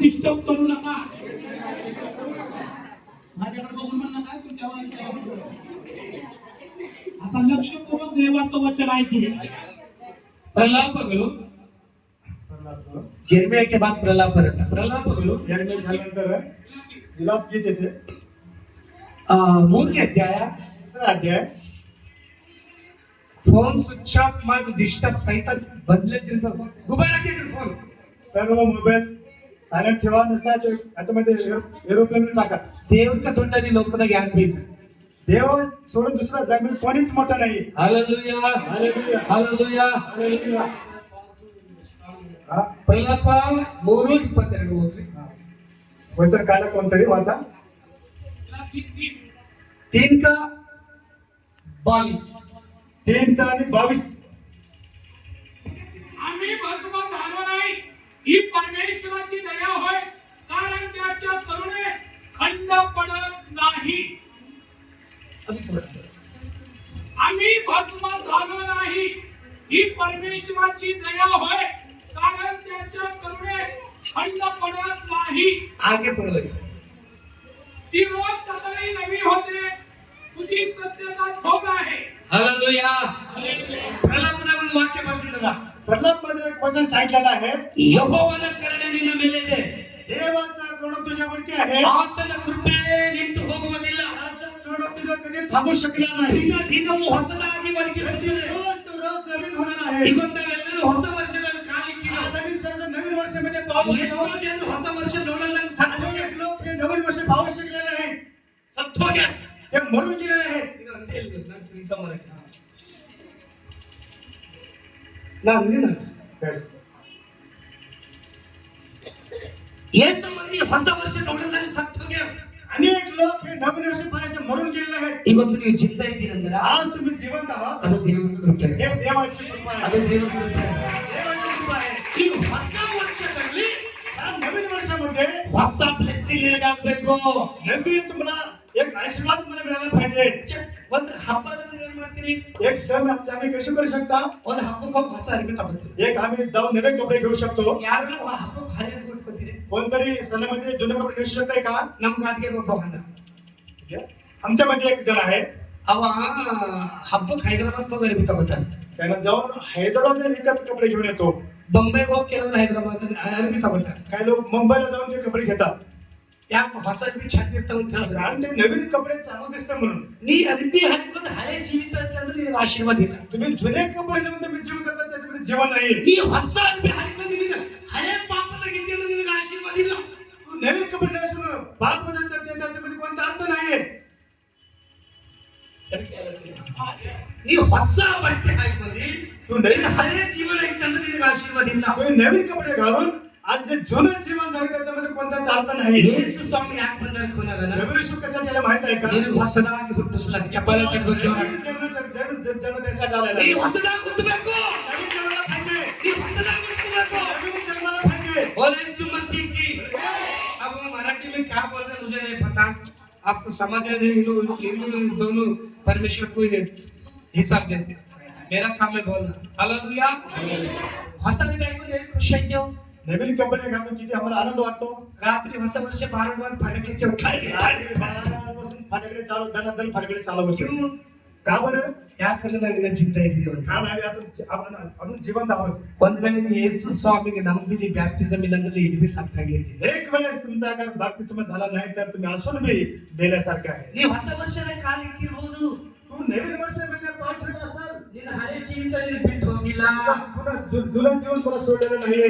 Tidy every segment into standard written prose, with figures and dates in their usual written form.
Disturb करू नका. माझ्याकडे बघून म्हण नका तुमच्या आता लक्षपूर्वक देवाचं वचन ऐकू. प्रलाप पगलो जन्मे के बाद प्रलाप करता. प्रलाप पगलो जन्म झाल्यानंतर विलाप गीत येते. मूल अध्याय तिसरा अध्याय. फोन स्विच ऑफ माग डिस्टर्ब सहित बदले गुबारा के फोन सर्व मोबाईल सायलेंट ठेवा. नसा याच्यामध्ये एरोप्लेन टाका. देवच्या तोंडाने लोकांना ज्ञान मिळतं. देव सोडून दुसरा जगात कोणीच मोठा नाही. Hallelujah hallelujah hallelujah. हालेलुया. प्रलाप 3:22 वचन काढा कोणतरी वाचा. 3:22 3 आणि 22. आम्ही भस्म झालो नाही ही परमेश्वराची दया होय, कारण त्याच्या करुणेस खंड पडत नाही. आम्ही भस्म झालो नाही ही परमेश्वराची दया होय, कारण त्याच्या करुणेस खंड पडत नाही. आगे पडवायचं. ती रोज सकाळी नवी होते, तुझी सत्यता ठोक आहे. हालेलुया. प्रलाप नावानं वाक्य बघितलं. प्रल्हाद मध्ये एक वचन सांगितलेलं आहे. यहोवानं करण्याने मेलेले देवाचा करुण तुझ्यावरती आहे. ಆತನ ಕೃಪೆ ನಿಂತು ಹೋಗುವುದಿಲ್ಲ. करुण तुझं कधी थांबू शकणार नाही. ದಿನ ದಿನವೂ ಹೊಸದಾಗಿ ಒದಗಿಸುತ್ತದೆ. रोज रोज नवीन होणार आहे. ಇವತ್ತು ನಾವೆಲ್ಲರೂ ಹೊಸ ವರ್ಷದಲ್ಲಿ ಕಾಲಿಕ್ಕಿಲ್ಲ. नवीन सर्व नवीन वर्षामध्ये पाहू ಎಷ್ಟೋ शकतो. ಜನರು ಹೊಸ ವರ್ಷ ನೋಡಲ್ಲ ಸತ್ತು ಹೋಗ್ಯಾರ. अनेक लोक हे नवीन वर्ष पाहू शकलेले नाही. ಸತ್ತು ಹೋಗ್ಯಾರ. ते मरून गेलेले आहेत. ಇದು ಅಂತ ಹೇಳಿದ್ರು ನಾನು ತಿಳಿತ ಮರಕ್ಕೆ ನಾನು ನಿನ್ನ ಎಷ್ಟು ಮಂದಿ ಹೊಸ ವರ್ಷ ನೋಡಲ್ಲ ಸತ್ತು ಹೋಗ್ಯಾರ. अनेक लोक हे नवीन वर्ष पाहायचे मरून गेलेले आहेत. ಇವತ್ತು ನೀವು ಚಿಂತ ಇದ್ದೀರಂದ್ರೆ आज तुम्ही जिवंत आहात. ಅದು ದೇವರ ಕೃಪೆ. हे देवाची कृपा आहे. ಅದು ದೇವರ ಕೃಪೆ. देवाची कृपा आहे. ಈ ಹೊಸ ವರ್ಷದಲ್ಲಿ या नवीन वर्षामध्ये ಹೊಸ ಬ್ಲೆಸ್ಸಿಂಗ್ ನಿನಗಾಗಬೇಕು. नवीन तुम्हाला एक आशीर्वाद तुम्हाला मिळाला पाहिजे. ಒಂದು ಹಬ್ಬದಲ್ಲಿ ಏನ್ ಮಾಡ್ತೀರಿ? एक सण आम्ही कशी करू शकता. ಒಂದು ಹಬ್ಬಕ್ಕೆ ಹೋಗಿ ಹೊಸ ಅರಿವಿ ತಗೋತೀರಿ. एक आम्ही जाऊन नवे कपडे घेऊ शकतो. ಯಾರು ಹಬ್ಬಕ್ಕೆ ಹಳೆ ಕೊಟ್ಕೋತೀರಿ? कोणतरी सणामध्ये जुने कपडे घेऊ शकताय का. ನಮ್ಮ ಗಾದಿಗೆ ಒಬ್ಬ ಹಣ್ಣ आमच्यामध्ये एक जण आहे. ಅವ ಹಬ್ಬಕ್ಕೆ ಹೈದರಾಬಾದ್ ಹೋಗಿ ಅರಿವಿ ತಗೋತಾನೆ. त्यानं जाऊन हैदराबाद विकत कपडे घेऊन येतो. बॉम्बेಗೆ ಹೋಗಿ ಕೆಲವರು ಹೈದರಾಬಾದ್ ಅರಿವಿ ತಗೋತಾನೆ. काही लोक मुंबईला जाऊन ते कपडे घेतात. ಯಾಕೆ ಹೊಸ ಅರಿವಿ ಚಂದ ಇರ್ತಾವ ಅಂತ ಹೇಳಿದ್ರೆ कारण ते नवीन कपडे चांगलं दिसतं म्हणून. ನೀ ಅರಿವಿ ಹಾಕೊಂಡು ಹಳೆ ಜೀವಿತ ಅಂತಂದ್ರೆ ನಿನಗೆ ಆಶೀರ್ವಾದ ಇಲ್ಲ. तुम्ही जुने कपडे घेऊन तुम्ही जीवन करता त्याच्यामध्ये जीवन नाही. ನೀ ಹೊಸ ಅರಿವಿ ಹಾಕೊಂಡು ನಿನಗೆ ಹಳೆ ಪಾಪದಾಗಿದ್ದೀಯ ನಿನಗೆ ಆಶೀರ್ವಾದ ಇಲ್ಲ. तू नवीन कपडे नाही सुन बाप म्हणतात त्याच्यामध्ये कोणता अर्थ नाहीये. ನೀ ಹೊಸ ಬಟ್ಟೆ ಹಾಕೊಂಡು तू नवीन ಹಳೆ ಜೀವನ ಇತ್ತಂದ್ರೆ ನಿನಗೆ ಆಶೀರ್ವಾದ ಇಲ್ಲ. तुम्ही नवीन कपडे घालून आज जे जुनं जीवन झालं त्याच्यामध्ये कोणताच अर्थ नाही. ಯೇಸು ಸ್ವಾಮಿ ಯಾಕೆ ಬಂದ ಕೊನಾಗನ प्रभू येशू कशासाठी याला माहित आहे का. ನಿನಗೆ ಹೊಸದಾಗಿ ಹುಟ್ಟಿಸ್ಲಾಕ ಚಪ್ಪಾಳೆ ತಟ್ಟಬೇಕು. जन्मदेशात आलेला ನೀ आहे. ಹೊಸದಾಗಿ ಹುಟ್ಟಬೇಕು. नवीन जन्माला पाहिजे. ನೀ ಹೊಸದಾಗಿ ಹುಟ್ಟಬೇಕು. नवीन जन्माला पाहिजे. बोले यीशु मसीह की. अब वो मराठी में क्या बोल रहे हैं मुझे नहीं पता. आप तो समझ रहे हैं हिंदू दोनों परमेश्वर को हिसाब देते. मेरा काम है बोलना. हालेलुया. ಹೊಸದಾಗಿ ಬೇಕು ಖುಷಿ ಆಯ್ತು. नवीन कपडे घालून किती आम्हाला आनंद वाटतो. रात्री ಹೊಸ ವರ್ಷ 12 वाजता फटाके उठायले. बारापासून फाटकडे चालू धनाधन फाटकडे चालू होते. क्यों? का बरं. ಯಾಕಂದ್ರೆ ನನಗೆ ಚಿಂತೆ ಇದೆ. कारण आम्ही अजून जिवंत आहोत. ಒಂದ್ ವೇಳೆ ನೀವು ಯೇಸು ಸ್ವಾಮಿಗೆ ನಂಬಿದಿ ಬ್ಯಾಪ್ಟಿಸಮ್ ಇಲ್ಲ ಅಂದ್ರೆ ಇದು ಬಿ ಸಾಕಾಗೈತಿ. एक वेळेस तुमचा अगर बाप्तिस्म झाला नाही तर तुम्ही असून बी मेल्यासारखं आहे. ನೀವು ಹೊಸ ವರ್ಷದ ಕಾಲ ಇಕ್ಕಿರಬಹುದು. तू नवीन वर्षामध्ये पाठ ठेवला असाल. ನಿನ್ನ ಹಳೆ ಜೀವಿತ ನಿನ್ನ ಬಿಟ್ಟು ಹೋಗಿಲ್ಲ. पुन्हा जुनं जीवन तुला सोडलेलं नाहीये.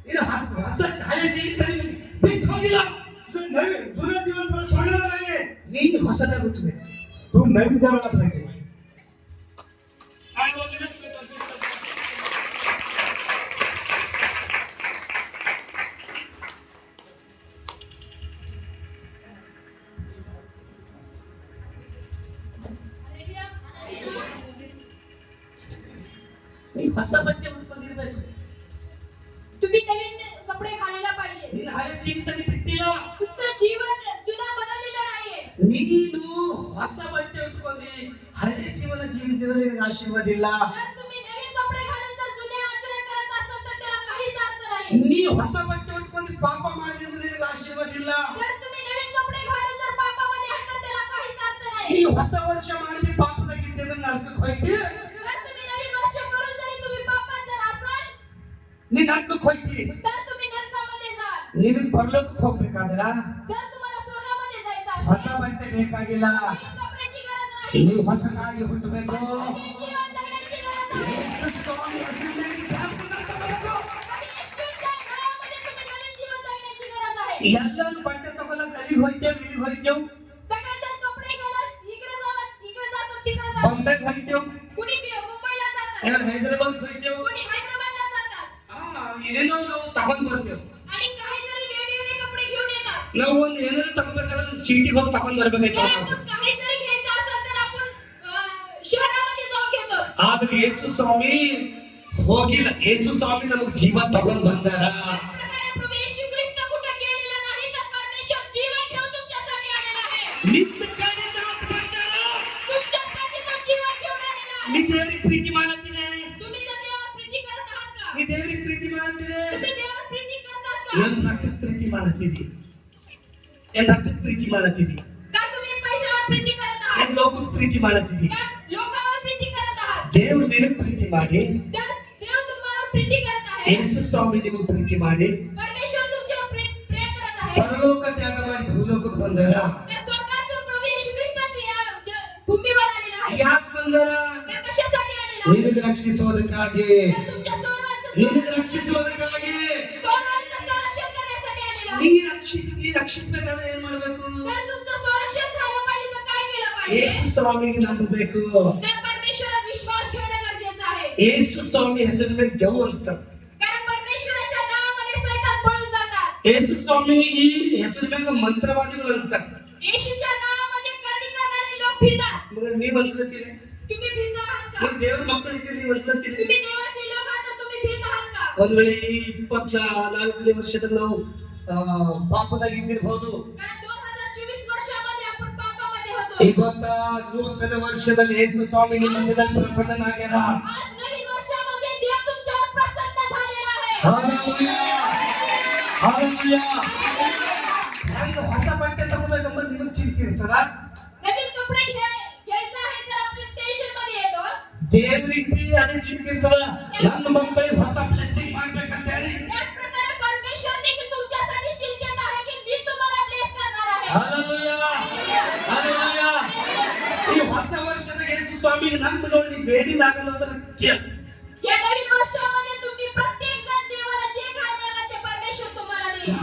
ನಿನ್ನ ಹೊಸ ಹಳೆ ಜೀವಿತ ನಿನ್ನ ಬಿಟ್ಟು ಹೋಗಿಲ್ಲ. जुनं जीवन तुला सोडलेलं नाहीये. ನೀನು ಹೊಸದಾಗಿ ಹುಟ್ಟಬೇಕು. तू नवीन जन्माला पाहिजे. काय बोलले ನೀ ಹೊಸ ಬಟ್ಟೆ ಉಟ್ಕೊಂಡಿರ್ಬೇಕು. तुम्ही नवीन कपडे घालायला पाहिजे. ನಿನ್ನ ಹಳೆ ಜೀವಿತ ನೀ ಬಿಟ್ಟಿಲ್ಲ. तुमचं जीवन जुना बनवलेलं नाहीये. ನೀನು ಹೊಸ ಬಟ್ಟೆ ಉಟ್ಕೊಂಡು ಹಳೆ ಜೀವನ ಜೀವಿಸಿದ್ರೆ ನಿನಗೆ ಆಶೀರ್ವಾದ ಇಲ್ಲ. जर तुम्ही नवीन कपडे घालून जर जुने आचरण करत असाल तर त्याला काहीच अर्थ नाही. ನೀ ಹೊಸ ಬಟ್ಟೆ ವರ್ಷದಲ್ಲಿ ಪಾಪ ಮಾಡಿದ್ರೆ ನಿನಗೆ ಆಶೀರ್ವಾದ ಇಲ್ಲ. जर तुम्ही नवीन कपडे घालून जर पापामध्ये आहे तर त्याला काहीच अर्थ नाही. ಈ ಹೊಸ ವರ್ಷ ಮಾಡಿ ಪಾಪದಾಗಿದ್ದೇನೆ ನರಕಕ್ಕೆ ಹೋಯ್ತಿ. जर तुम्ही नवीन वर्ष करून जरी तुम्ही पापात जर असाल ನೀ ನರಕಕ್ಕೆ ಹೋಯ್ತಿ. तर तुम्ही नरकामध्ये जाल. ನಿನಗೆ ಪರಲೋಕಕ್ಕೆ ಹೋಗ್ಬೇಕಾದ್ರ जर तुम्हाला स्वर्गामध्ये जायचं ಹೊಸ असेल ಬಟ್ಟೆ ಬೇಕಾಗಿಲ್ಲ. नवीन कपड्याची गरज नाही. ನೀವು ಹೊಸದಾಗಿ ಹುಟ್ಟಬೇಕು. नवीन जीवन जगण्याची गरज आहे. ಸ್ವಾಮಿ ಹೆಸರಿನಲ್ಲಿ ಪ್ರಾರ್ಥನೆ ಮಾಡಬೇಕು. आणि येशूच्या नावामध्ये तुम्ही नवीन जीवन जगण्याची गरज आहे. ಎಲ್ಲರೂ ಬಟ್ಟೆ ತಗೊಳಕ್ ಅಲ್ಲಿಗೆ ಹೋಯ್ತೇವ್ ಇಲ್ಲಿಗೆ ಹೋಯ್ತೇವ್ सगळेजण कपडे घालत इकडे जावं तिकडे जातो तिकडे जातो. ಬಾಂಬೆಗೆ ಹೋಯ್ತೇವ್ कुणी मुंबईला जातात ಯಾರು ಹೈದರಾಬಾದ್ ಹೋಯ್ತೇವ್ कुणी हैदराबादला जातात ಏನೇನೋ ನಾವು ತಗೊಂಡ್ ಬರ್ತೇವ್. आणि काहीतरी वेगवेगळे कपडे घेऊन येतात. ನಾವು ಒಂದು ಏನಾದ್ರು ತಗೋಬೇಕಾದ್ರೆ ಸಿಟಿಗೆ ಹೋಗಿ ತಗೊಂಡ್ ಬರ್ಬೇಕಾಯ್ತು. जर आपण काहीतरी घ्यायचं असेल तर आपण शहरामध्ये जाऊन घेतो. ಆದ್ರೆ ಯೇಸು ಸ್ವಾಮಿ ಹೋಗಿಲ್ಲ. ಯೇಸು ಸ್ವಾಮಿ ನಮಗ್ ಜೀವ ತಗೊಂಡ್ ಬಂದಾರ. त्याच प्रकारे प्रभू येशू ख्रिस्त कुठे गेलेला नाही तर परमेश्वर जीवन घेऊन तुमच्यासाठी आलेला आहे. ನಿನ್ನ ಕಡೆಯಿಂದ ಆತ ಬಂದಾರ. तुमच्यासाठी तो जीवन घेऊन आलेला आहे. ನೀ ದೇವರಿಗೆ ಪ್ರೀತಿ ಮಾಡತ್ತಿದೆ. तुम्ही जर देवावर प्रीती करत आहात का? ನೀ ದೇವರಿಗೆ ಪ್ರೀತಿ ಮಾಡತ್ತಿದೆ. तुम्ही देवावर प्रीती करतात का? ಏನ್ ರಕ್ತಕ್ಕೆ ಪ್ರೀತಿ ಮಾಡತ್ತಿದಿ? ಏನ್ ರಕ್ತಕ್ಕೆ ಪ್ರೀತಿ ಮಾಡತ್ತಿದಿ? का तुम्ही पैशावर प्रीती करत आहात? ಏನ್ ಲೋಕಕ್ಕೆ ಪ್ರೀತಿ ಮಾಡತ್ತಿದಿ? का लोकांवर प्रीती करत आहात? ದೇವ್ರು ನಿನಗೆ ಪ್ರೀತಿ ಮಾಡಿ जर देव तुम्हावर प्रीती करत आहे ಯೇಸು ಸ್ವಾಮಿ ನಿಮಗೆ ಪ್ರೀತಿ ಮಾಡಿ परमेश्वर तुमच्यावर प्रेम करत आहे ಪರಲೋಕ ತ್ಯಾಗ ಮಾಡಿ ಭೂಲೋಕಕ್ಕೆ ಬಂದಾರ. तर स्वर्गातून प्रभू येशू ख्रिस्त या भूमीवर आलेला आहे. ಯಾಕೆ ಬಂದಾರ? तर कशासाठी आलेला आहे? ನಿನಗೆ ರಕ್ಷಿಸೋದಕ್ಕಾಗಿ. तर तुमच्या ನಿನಗೆ ರಕ್ಷಿಸೋದಕ್ಕಾಗಿ. सर्वांचं संरक्षण करण्यासाठी आलेला ನೀ आहे. ರಕ್ಷಿಸಬೇಕಾದ್ರೆ ಏನ್ ಮಾಡ್ಬೇಕು? तर तुमचं संरक्षण झालं पाहिजे तर काय केलं पाहिजे? ಯೇಸು ಸ್ವಾಮಿಗೆ ನಂಬಬೇಕು. तर परमेश्वरावर विश्वास ठेवणं गरजेचं आहे. ಯೇಸು ಸ್ವಾಮಿ ಹೆಸರಿನ ಮೇಲೆ ದೆವ್ವ ಅನ್ಸ್ತಾರೆ. कारण परमेश्वराच्या नावामध्ये सैतान पळून जातात. ಯೇಸು ಸ್ವಾಮಿ ಈ ಹೆಸರು ಮೇಲೆ ಮಂತ್ರವಾದಿಗಳು ಅನ್ಸ್ತಾರೆ. येशूच्या नावामध्ये करणी करणारे लोक फिरतात. ನೀವ್ ಅನ್ಸ್ಲತ್ತೀರಿ? तुम्ही फिरत आहात का? ನೀವು ದೇವ್ರ ಮಕ್ಕಳು ಇದ್ದೀರಿ, ನೀವ್ ಅನ್ಸ್ಲತ್ತೀರಿ? तुम्ही देवाचे लोक आहात तर तुम्ही फिरत आहात का? ಒಂದ್ ವೇಳೆ ಈ 24ನೇ ವರ್ಷದಲ್ಲಿ ನಾವು ಪಾಪದಾಗಿದ್ದಿರ್ಬಹುದು. कारण 2024 वर्षामध्ये आपण पापामध्ये होतो. ಇವತ್ತ ನೂತನ ವರ್ಷದಲ್ಲಿ ಯೇಸು ಸ್ವಾಮಿ ನಿಮ್ಮ ಮೇಲೆ ಪ್ರಸನ್ನನಾಗ್ಯಾರ. आज नवीन वर्षामध्ये देव तुमच्यावर प्रसन्न झालेला आहे. Hallelujah, hallelujah. ಹೆಂಗ ಹೊಸ ಬಟ್ಟೆ ತಗೋಬೇಕಂಬ ನಿಮಗೆ ಚಿಂತೆ ಇರ್ತದ? नवीन कपडे घ्यायचं आहे तर आपण टेन्शन मध्ये येतो. ದೇವರಿಗೆ ಅದೇ ಚಿಂತೆ ಇರ್ತದ. ನನ್ನ ಮಕ್ಕಳಿಗೆ ಹೊಸ ಬ್ಲೆಸ್ಸಿಂಗ್ ಮಾಡ್ಬೇಕಂತ ಹೇಳಿ. त्याच प्रकारे परमेश्वर देखील तुमच्यासाठी चिंतित आहे की मी तुम्हाला ब्लेस करणार आहे. Hallelujah, hallelujah. ಈ ಹೊಸ ವರ್ಷದ ಯೇಸು ಸ್ವಾಮಿಗೆ ನಂಬಿ ನೋಡಿ ಬೇಡಿದಾಗಲ್ಲ ಅಂದ್ರೆ ಕೇಳು. या नवीन वर्षामध्ये तुम्ही प्रत्येक जण देवाला जे काय मागा ते परमेश्वर तुम्हाला देईल.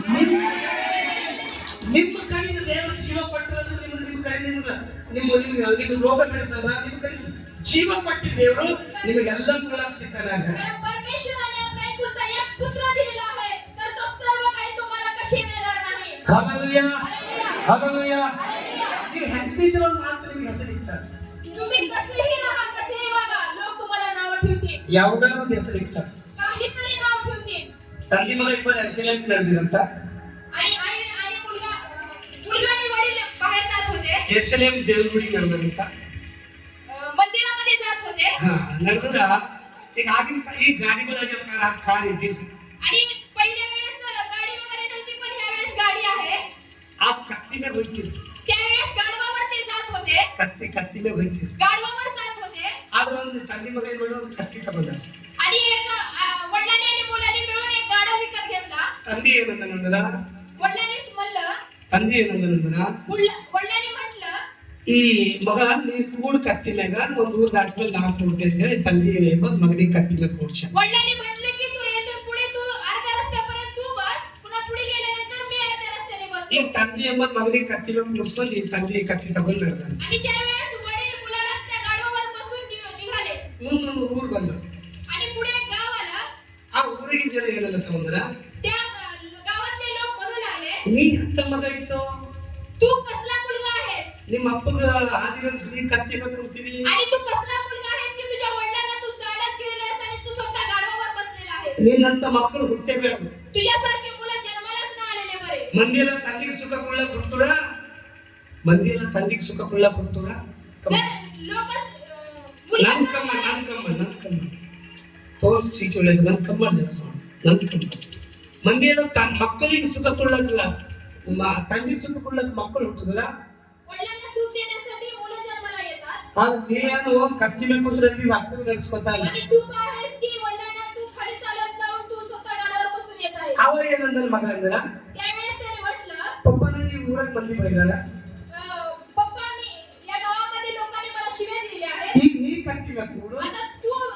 ನಿಮ್ಮ ಕೈಯಿಂದ ದೇವರು ಜೀವ ಕೊಟ್ಟಿರೋದು ನಿಮ್ಮ ಕೈಯಿಂದ ನಿಮ್ಮ ರೋಗ ಬೆಳೆಸಲ್ಲ. ನಿಮ್ಮ ಕೈಯಿಂದ ಜೀವ ಕೊಟ್ಟಿ ದೇವರು ನಿಮಗೆಲ್ಲ ಕೊಡಕ್ಕೆ ಸಿದ್ಧನಾಗ. कारण परमेश्वराने आपला एकुलता एक पुत्र दिलेला आहे तर तो सर्व काही तुम्हाला कशी देणार नाही. Hallelujah, hallelujah. हालेलुया. ನೀವು ಹೆಂಗಿದ್ರು ಮಾತ್ರ ನಿಮಗೆ ಹೆಸರು ಇರ್ತಾರೆ. तुम्ही कसेही राहा कसेही वागा लोक तुम्हाला नाव ठेवतील. ಯಾವುದಾರ ಒಂದು ಹೆಸರು ಇರ್ತಾರೆ. काहीतरी नाव ठेवतील. ತಂದೆ ಮಗ ಇಬ್ಬರು ಆಕ್ಸಿಡೆಂಟ್ ನಡೆದಿರಂತ. आणि आई आणि मुलगा आणि वडील बाहेर जात होते. ಯೆರೂಸಲೇಮ್ ದೇವ್ರ ಗುಡಿ ನಡೆದಂತ. मंदिरामध्ये जात होते. ನಡೆದ್ರ ಈಗ ಆಗಿನ ಈ ಗಾಡಿಗಳಾಗ ಕಾರ್ ಇದ್ದಿದ್ದು. आणि पहिल्या वेळेस गाडी वगैरे नव्हती पण ह्या वेळेस गाडी आहे. ಆ ಕತ್ತಿ ಮೇಲೆ ಹೋಯ್ತಿದ್ರು. त्यावेळेस गाढवावर ते जात होते. ಕತ್ತಿ ಮೇಲೆ ಹೋಯ್ತಿದ್ರು. गाढवावर जात होते. ಆದ್ರೆ ಒಂದು ತಂದೆ ಮಗ ಏನ್ ಒಂದು ಕತ್ತಿ ತಗೊಂಡ. आणि एक वडिलांनी आणि मुलांनी मिळून एक गाढव विकत घेतला. ತಂದೆ ಏನಂದ್ರ वडिलांनीच म्हणलं ತಂದೆ ಏನಂದ್ರ वडिलांनी म्हटलं ಈ ಮಗ ನೀ ಕೂಡ್ ಕತ್ತಿನಾಗ ಒಂದ್ ಊರ್ ದಾಟ್ಮೇಲೆ ನಾ ಕೂಡ್ತೇನೆ ಅಂತ ಹೇಳಿ ತಂದೆ ಮಗನಿಗೆ ಕತ್ತಿನ ಕೂಡ್ಸ. वडिलांनी म्हटलं की तू येथून पुढे तू अर्ध्या रस्त्यापर्यंत तू बस पुन्हा पुढे गेल्यानंतर मी अर्ध्या रस्त्याने बसतो. ಈ ತಂದೆ ಮಗನಿಗೆ ಕತ್ತಿನ ಕೂಡ್ಸ್ಕೊಂಡು ಈ ತಂದೆ ಕತ್ತಿ ತಗೊಂಡ್ ನಡೆದ. आणि त्यावेळेस वडील मुलाला त्या गाढवावर बसून निघाले. ಮುಂದೊಂದು ಊರ್ ಬಂದ. आणि पुढे एक गाव आलं. ಆ ಊರಿನ ಜನ ಏನಲ್ಲ ತಗೊಂಡ್ರ त्या गावातले लोक म्हणू लागले ನೀ ಎಂತ ಮಗ ಇತ್ತು? तू कसला मुलगा आहेस ನಿಮ್ಮ ಅಪ್ಪಗ ಆದಿವಾಸಿ ಕತ್ತಿ ಕೊಡ್ತೀವಿ. आणि तू कसला मुलगा आहेस की तुझ्या वडिलांना तू चालत फिरलास आणि तू स्वतः गाढवावर बसलेला आहेस. ನಿನ್ನಂತ ಮಕ್ಕಳು ಹುಟ್ಟೇಬೇಡ. तुझ्यासारखे मुलं जन्मालाच ना आलेले बरे. ಮಂದಿಯೆಲ್ಲ ತಂದಿಗೆ ಸುಖ ಕೊಳ್ಳ ಕೊಡ್ತುರ. ಮಂದಿಯೆಲ್ಲ ತಂದಿಗೆ ಸುಖ ಕೊಳ್ಳ ಕೊಡ್ತುರ. जर लोक ನನ್ ಕಮ್ಮ ತೋರ್ಸಿ ಒಳ್ಳೇದು ನನ್ ಕಮ್ಮ ಜನ ನನ್ ಕಮ್ಮ ಮಂದಿಯೆಲ್ಲ ಮಕ್ಕಳಿಗೆ ಸುಖ ಕೊಡ್ಲಕ್ಕಲ್ಲ ತಂದೆ ಸುಖ ಕೊಡ್ಲಕ್ಕ ಮಕ್ಕಳು ಹುಟ್ಟುದ್ರ वडिलांना सुख देण्यासाठी मुलं जन्माला येतात. ಆಗ ನೀನು ಕತ್ತಿ ಮೇಲೆ ಕೂತ್ರೆ ಅಪ್ಪ ನಡೆಸ್ಕೊತಾ ಇಲ್ಲ आणि तू काय आहेस की वडिलांना तू खाली चालत जाऊन तू स्वतः गाडावर बसून येत आहेस. ಅವ ಏನಂದ್ರ ಮಗ ಅಂದ್ರ त्यावेळेस त्याने म्हटलं, ಪಪ್ಪ ನನಗೆ ಊರಾಗ ಮಂದಿ ಬೈದಾರ पप्पा मी या गावामध्ये लोकांनी मला शिव्या दिलेल्या आहेत. ಈಗ ನೀ ಕತ್ತಿ ಮೇಲೆ ಕೂಡು आता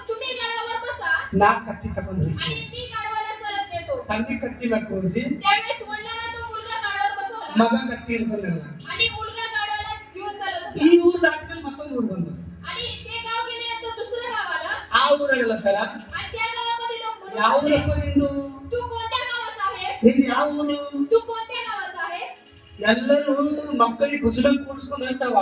तुम्ही गाडावर बसा ನಾ ಕತ್ತಿ ತಗೊಂಡು आणि मी गाडवाला चालत येतो. ತಂದೆ ಕತ್ತಿ ಮೇಲೆ ಕೂರಿಸಿ त्यावेळेस वडिलांना तो मुलगा गाडावर बसवला ಮಗ ಕತ್ತಿ ಹಿಡ್ಕೊಂಡು ನಡೆದ. आणि मुलगा गाडवाला घेऊन चालत ಈ होता. ಊರ್ ದಾಟ್ಮೇಲೆ ಮತ್ತೊಂದು ಊರ್ ಬಂದ आणि ते गाव गेल्यानंतर दुसऱ्या गावाला ಆ ಊರಾಗೆಲ್ಲ ತರ आणि त्या गावामध्ये लोक म्हणू ಯಾವ लागले, ಊರಪ್ಪ ನಿಂದು तू कोणत्या गावाचा आहेस? ನಿಂದು ಯಾವ ಊರು तू कोणत्या गावाचा आहेस? ಎಲ್ಲರೂ ಮಕ್ಕಳಿಗೆ ಕುಸುಡ ಕೂಡಿಸ್ಕೊಂಡು ಹೇಳ್ತಾವ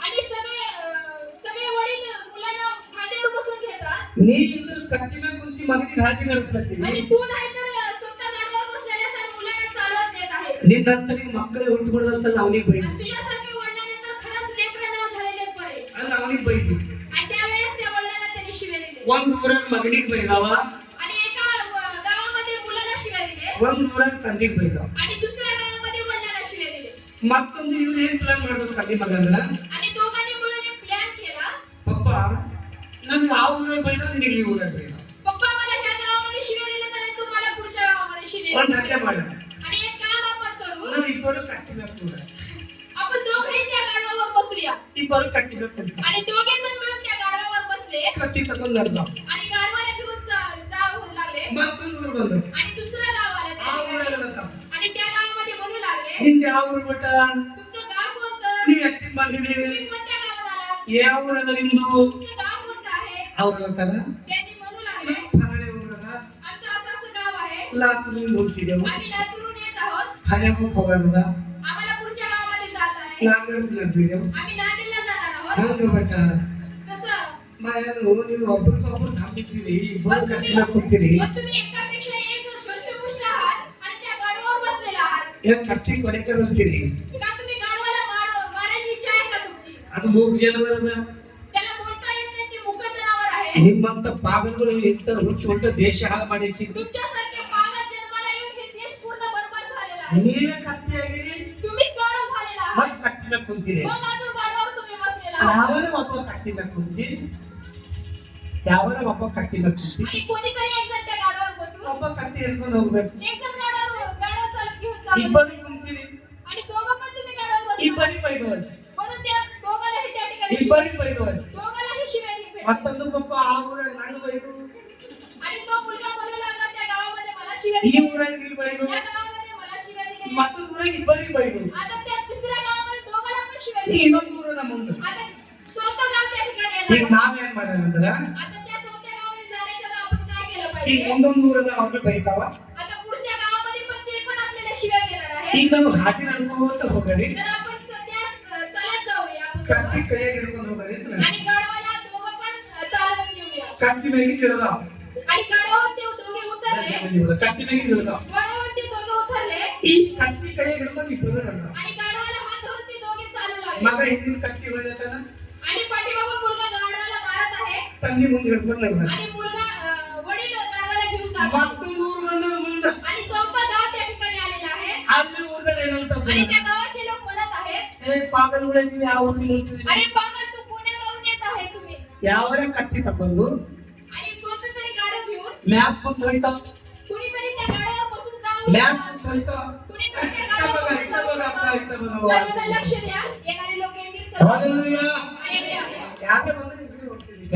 आणि सगळे वडील मुलांना खांद्यावर बसून घेतात ನೀ ಇದ್ರ ಕತ್ತಿ ಮೇಲೆ ಕುಂತಿ ಮಗನಿಗೆ ಹಾದಿ ನಡೆಸ್ಲತ್ತೀವಿ आणि तू नाहीतर स्वतः गाडीवर बसलेल्या सर्व मुलांना चालवत नेत आहेस. ನಿನ್ನಂತರಿಗೆ ಮಕ್ಕಳು ಹುಟ್ಟುಬಿಡದಂತ ಅವನಿಗೆ ಬೈದು आणि तुझ्यासारखे वडिलांनी तर खरंच लेकरांना झालेलेच बरे. ಅಲ್ಲ ಅವನಿಗೆ बೈದು आणि त्यावेळेस त्या वडिलांना त्यांनी शिव्या दिले ಒಂದ್ ಊರಾಗ ಮಗನಿಗೆ ಬೈದಾವ आणि एका गावामध्ये मुलाला शिव्या दिले ಒಂದ್ ಊರಾಗ ತಂದಿಗೆ ಬೈದಾವ आणि दुसऱ्या गावामध्ये वडिलांना शिव्या दिले. ಮತ್ತೊಂದು ಇವ್ರು ಏನ್ ಪ್ಲಾನ್ ಮಾಡ್ಬೇಕು ತಂದೆ ಮಗ ಅಂದ್ರ आणि दोघांनी मिळून एक प्लॅन केला. ಪಪ್ಪ ನನ್ಗೆ ಆ ಊರಾಗ ಬೈದ ನಿನಗೆ ಈ ಊರಾಗ ಬೈದ पप्पा मला ह्या गावामध्ये शिव्या दिले तर तू मला पुढच्या गावामध्ये शिव्या ಒಂದ್ दिले. ಹತ್ಯೆ ಮಾಡ आणि एक काम आपण करू, ನಾವು ಇಬ್ಬರು ಕತ್ತಿ ಮೇಲೆ ಕೂಡ आपण दोघे त्या गाडवावर बसूया ಇಬ್ಬರು ಕತ್ತಿ ಮೇಲೆ ಕುಂತ आणि दोघे जण मिळून त्या गाडवावर बसले ಕತ್ತಿ ತಗೊಂಡ್ ನಡೆದಾವ आणि गाडवाला घेऊन जाऊ लागले ಮತ್ತೊಂದು ಊರು ಬಂದ್ರು आणि दुसऱ्या गावाला ಆ ते गेले. ಊರಾಗೆಲ್ಲ ತಾವ आणि त्या गावामध्ये म्हणू लागले, ನಿಮ್ದು ಯಾವ ಊರು ಬಿಟ್ಟ तुमचं गाव कोणतं? ನೀವ್ ಎತ್ತಿ ಬಂದಿದ್ದೀರಿ तुम्ही कोणत्या गावाला आलात? ಯಾವ ಊರದ ನಿಮ್ದು तुमचं गाव कोणतं आहे? ಅವ್ರು ಹೇಳ್ತಾರ त्यांनी म्हणू लागले, ಹರಳೆ ಊರದ आमचं असं असं गाव आहे, ಲಾತೂರಿಂದ ಹುಟ್ಟಿದೆವು आम्ही लातूरून येत आहोत, ಹಳೆಗೂ ಹೋಗದ आम्हाला पुढच्या गावामध्ये जात आहे, ನಾಗರಿಕ ನಡೆದಿದೆವು आम्ही नांदेडला जाणार आहोत. ಹಂಗ ಬಟ್ಟ तसं ನೀವು ಒಬ್ರಿಗೊಬ್ರು ಧಾಮಿದ್ದೀರಿ ಇಬ್ಬರು मग ಕತ್ತಿ ಮೇಲೆ ಕೂತೀರಿ तुम्ही एकापेक्षा एक दृष्टपुष्ट आहात आणि त्या गाडवावर बसलेला आहात. ಏನ್ ಕತ್ತಿ ಕೊನೆಕರಂತೀರಿ का तुम्ही गाडवाला मारायची इच्छा आहे का तुमची? ಅದು ಮೂಗ್ ಜನವರದ त्याला बोलता येत नाही, ते मुक जनावर आहे. ನಿಮ್ಮಂತ ಪಾಗಗಳು ಎಂತ ಹುಟ್ಟಿ ಹೊಂಟ ದೇಶ ಹಾಳು ಮಾಡಿಕ್ಕಿ तुमच्यासारख्या पागात जन्माला येऊन हे देश पूर्ण बरबाद झालेला आहे. ನೀವೇ ಕತ್ತಿ ಆಗಿರಿ तुम्ही गाढव झालेला आहात. ಮತ್ ಕತ್ತಿ ಮೇಲೆ ಕುಂತೀರಿ मग अजून गाढवावर तुम्ही बसलेला आहात. ಯಾವರ ಒಬ್ಬ ಕತ್ತಿ ಮೇಲೆ ಕುಂತಿ ಯಾವರ ಒಬ್ಬ ಕತ್ತಿ ಮೇಲೆ ಕುಂತಿ आणि कोणीतरी एक जण त्या गाढवावर बसून ಒಬ್ಬ ಕತ್ತಿ ಹಿಡ್ಕೊಂಡು ಹೋಗ್ಬೇಕು एक जण गाढव चालत घेऊन जावं. ಇಬ್ಬರು ಕುಂತೀರಿ आणि दोघं पण तुम्ही गाढवावर बसला. ಇಬ್ಬರಿ ಬೈದವಲ್ಲ म्हणून त्या दोघांनाही त्या ठिकाणी ಇಬ್ಬರಿ ಬೈದವಲ್ಲ दोघांनाही शिव्या दिल्या. ಮತ್ತೊಂದು ಪಪ್ಪ ಆ ಊರಾಗ ನಾನು ಬೈದು आणि तो मुलगा म्हणू लागला, त्या गावामध्ये मला शिव्या ಈ दिल्या. ಊರಾಗ ಇಲ್ಲಿ ಬೈದು त्या गावामध्ये मला शिव्या दिल्या. ಮತ್ತೊಂದು ಊರಾಗ ಇಬ್ಬರಿ ಬೈದು आता त्या तिसऱ्या गावामध्ये दोघांना पण शिव्या ಈ दिल्या. ಇನ್ನೊಂದು ಊರ ನಮ್ಮ ಮುಂದೆ आता चौथं गाव त्या ठिकाणी ಈಗ येणार. ನಾವೇನ್ ಮಾಡೋದಂದ್ರ आता त्या चौथ्या गावामध्ये जाण्याच्या अगोदर आपण काय केलं ಈಗ पाहिजे? ಒಂದೊಂದು ಊರದ ಅವ್ರು ಬೈತಾವ आता पुढच्या गावामध्ये पण ते पण आपल्याला शिव्या देणार आहे. ಈಗ ನಾವು ಹಾದಿ ನಡ್ಕೊಂತ ಹೋಗರಿ तर आपण सध्या चालत जाऊया आपण ಕತ್ತಿ दोघं. ಕೈಯಾಗ ಹಿಡ್ಕೊಂಡು ಹೋಗರಿ आणि गाढवाला दोघं पण चालत नेऊया. ಕತ್ತಿ ಮೇಲೆ ಹಿಡ್ದಾವ आणि गाढवावर ते दोघे उतरले. ಕತ್ತಿ ಮೇಲೆ ಹಿಡ್ದಾವ गाढवावर ते दोघं उतरले ಈ ಕತ್ತಿ ಕೈಯಾಗ ಹಿಡ್ಕೊಂಡು ಇಬ್ಬರು ನಡೆದಾವ आणि गाढवाला हात धरून ते दोघे चालू लागले. ಮಗ ಹಿಂದಿನ ಕತ್ತಿ ಹೊಡೆತಾನ आणि पाठीमागून मुलगा गाढवाला मारत आहे ತಂದಿ ಮುಂದೆ ಹಿಡ್ಕೊಂಡು ನಡೆದಾನ आणि मुलगा वडील गाढवाला घेऊन जातात. ಮತ್ತೊಂದು ಊರು ಬಂದ ಮುಂದೆ आणि चौथा गाव त्या ठिकाणी आलेला आहे. ಅಲ್ಲಿ ಊರದಲ್ಲಿ ಏನಂತ आणि त्या गावाचे लोक म्हणत आहेत, ಏ ಪಾಗಲ್ಗಳೇ ನೀವು ಯಾವ ಊರಿಗೆ ಹೋಗ್ತೀರಿ अरे पागल तू पुण्या गावून येत आहे तुम्ही. ಯಾವರ ಕತ್ತಿ ತಕೊಂಡು आणि कोणतं तरी गाढव घेऊन ಮ್ಯಾಪ್ ಕುಂತ ಹೋಯ್ತಾವ कुणीतरी त्या गाढवावर बसून जाऊ ಮ್ಯಾಪ್ शकतं. ಕುಂತ ಹೋಯ್ತಾವ कुणीतरी त्या इथं बघा, गाढवावर इथं जाऊ बघा, शकतं. इथं बघा. सर्वजण लक्ष द्या, येणारे लोक येतील सर्व. Hallelujah hallelujah. ಯಾಕೆ ಬಂದ್ರೆ ಇಲ್ಲಿ ಹೋಗ್ತೀರಿ ಈಗ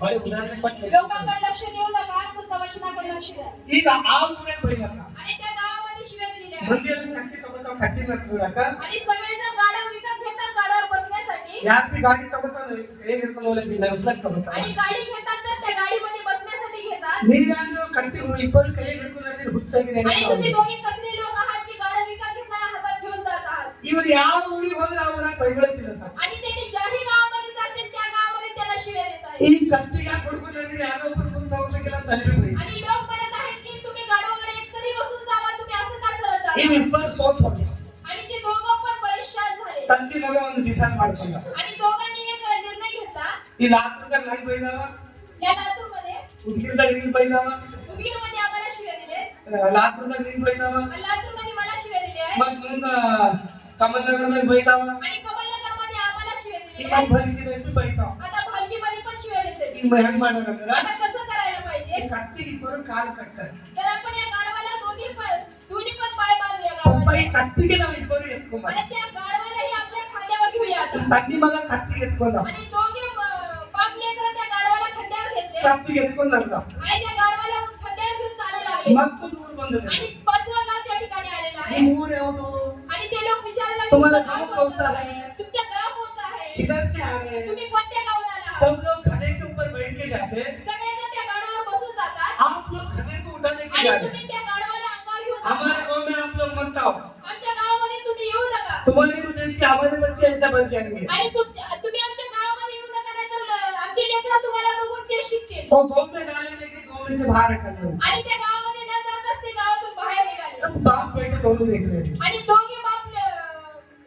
ಹೊಳೆ ಉದಾಹರಣೆ ಕೊಟ್ಟೆ लोकांकडे लक्ष देऊ नका, फक्त वचनाकडे लक्ष द्या. ಈಗ ಆ ಊರೇ ಬೈಯಲ್ಲ आणि त्या गावामध्ये शिव्या दिलेल्या आहेत. ಮಂದಿ ಎಲ್ಲ ಕಟ್ಟಿ ತಗೋತಾವ ಕಟ್ಟಿ ಮಾಡ್ಕೊಳಕ आणि सगळेजण गाढव विकत घेतात गाढवावर बसण्यासाठी. ಯಾಕೆ ಗಾಡಿ ತಗೋತಾನ ಹೇಗೆ ಹಿಡ್ಕೊಂಡು ಹೋಗ್ಲಿಕ್ಕೆ ನಡೆಸ್ಲಕ್ ತಗೋತಾವ आणि गाडी घेतात तर त्या गाडीमध्ये बसण्यासाठी घेतात. ನೀವ್ಯಾರು ಕಟ್ಟಿ ಇಬ್ಬರು ಕೈ ಹಿಡ್ಕೊಂಡು ನಡೆದ್ರೆ ಹುಚ್ಚಾಗಿದೆ आणि तुम्ही दोघे कसले लोक आहात की गाढव विकत घेताना हातात घेऊन जात आहात. ಇವ್ರು ಯಾವ ಊರಿಗೆ ಹೋದ್ರೆ ಅವ್ರ ಬೈಗಳತ್ತಿಲ್ಲ आणि त्यांनी ज्याही गावामध्ये जाते त्या गावामध्ये त्याला शिव्या देत आहेत. ಈ ಕಟ್ಟಿ ಯಾಕೆ ಹೊಡ್ಕೊಂಡು ನಡೆದ್ರೆ ಯಾರೋ ಒಬ್ರು ಕುಂತ ಹೋಗ್ಬೇಕಿಲ್ಲ ಅಂತ ಅನ್ಬೇಕು आणि लोक म्हणत आहेत की तुम्ही गाढवावर एकतरी बसून जावा, तुम्ही असं का करत आहात? ಇವ್ರಿಬ್ಬರು ಸೋತ್ ಹೋಗಿ आणि ते दोघं पण परेशान झाले. ತಂದೆ ಮಗ ಒಂದು ಡಿಸೈಡ್ ಮಾಡ್ಕೊಂಡ आणि दोघांनी एक निर्णय घेतला. ಇಲ್ಲಿ ಆತ್ರದಾಗ ನಂಗೆ ಬೈದಾವ या लातूरमध्ये ಉದ್ಗಿರ್ದಾಗ ನಿನ್ ಬೈದಾವ उदगीरमध्ये आम्हाला शिव्या लातूरला मी बैठावा लातूरमध्ये मला शिव्या दिल्या आहे मग म्हणून कमलनगरला बैठावा आणि कमलनगरमध्ये आम्हाला शिव्या ती दिल्या मग भरकी नाही तू बैठा आता भालकीमध्ये पण शिव्या देते ती महंग माडा नंतर आता कसं करायला पाहिजे कत्ती करून काल कट्टाय तर आपण या गाढवाला दोन्ही पण पाय बांधूया पप्पा गाढवाचे ही कत्ती गेला इब्बरू येत को आणि त्या गाढवालाही आपल्या खांद्यावर घेऊया आता तन्नी मग कत्ती येत को ना आणि दोघे बाप लेकरं त्या गाढवाला खांद्यावर घेतले कत्ती येत को ना आणि त्या गाढवाला खांद्यावर घेऊन चालू लागले मग तो दूर बंद झाला आणि 5वा गाव त्या ठिकाणी आलेला आहे मूर है वो आणि ते लोक विचारला तुम्हाला गाव कोणता है तुमचं गाव कोणतं आहे किधर से आ रहे तुम्ही कोणत्या गावाला आलात सब लोग खड़े के ऊपर बैठ के जाते सगळेजण त्या गाढवावर बसून जातात आप लोग खड़े को उठाने के आणि जाते तुम्ही त्या गाढवाला अंगावर घेऊन हमारे जाता. गांव में आप लोग मत आओ आमच्या गावामध्ये तुम्ही येऊ नका तुम्हारे को देख के हमारे बच्चे ऐसा बन जाएंगे आणि तुम्ही आमच्या गावामध्ये येऊ नका नाहीतर आमची लेकरं तुम्हाला बघून ते शिकतील वो गांव में डाले लेके गांव में से बाहर निकल गए आणि त्या गावामध्ये न जाताच ते गावातून बाहेर निघाले तब बाप बेटे दोनों देख रहे हैं आणि दोघे बाप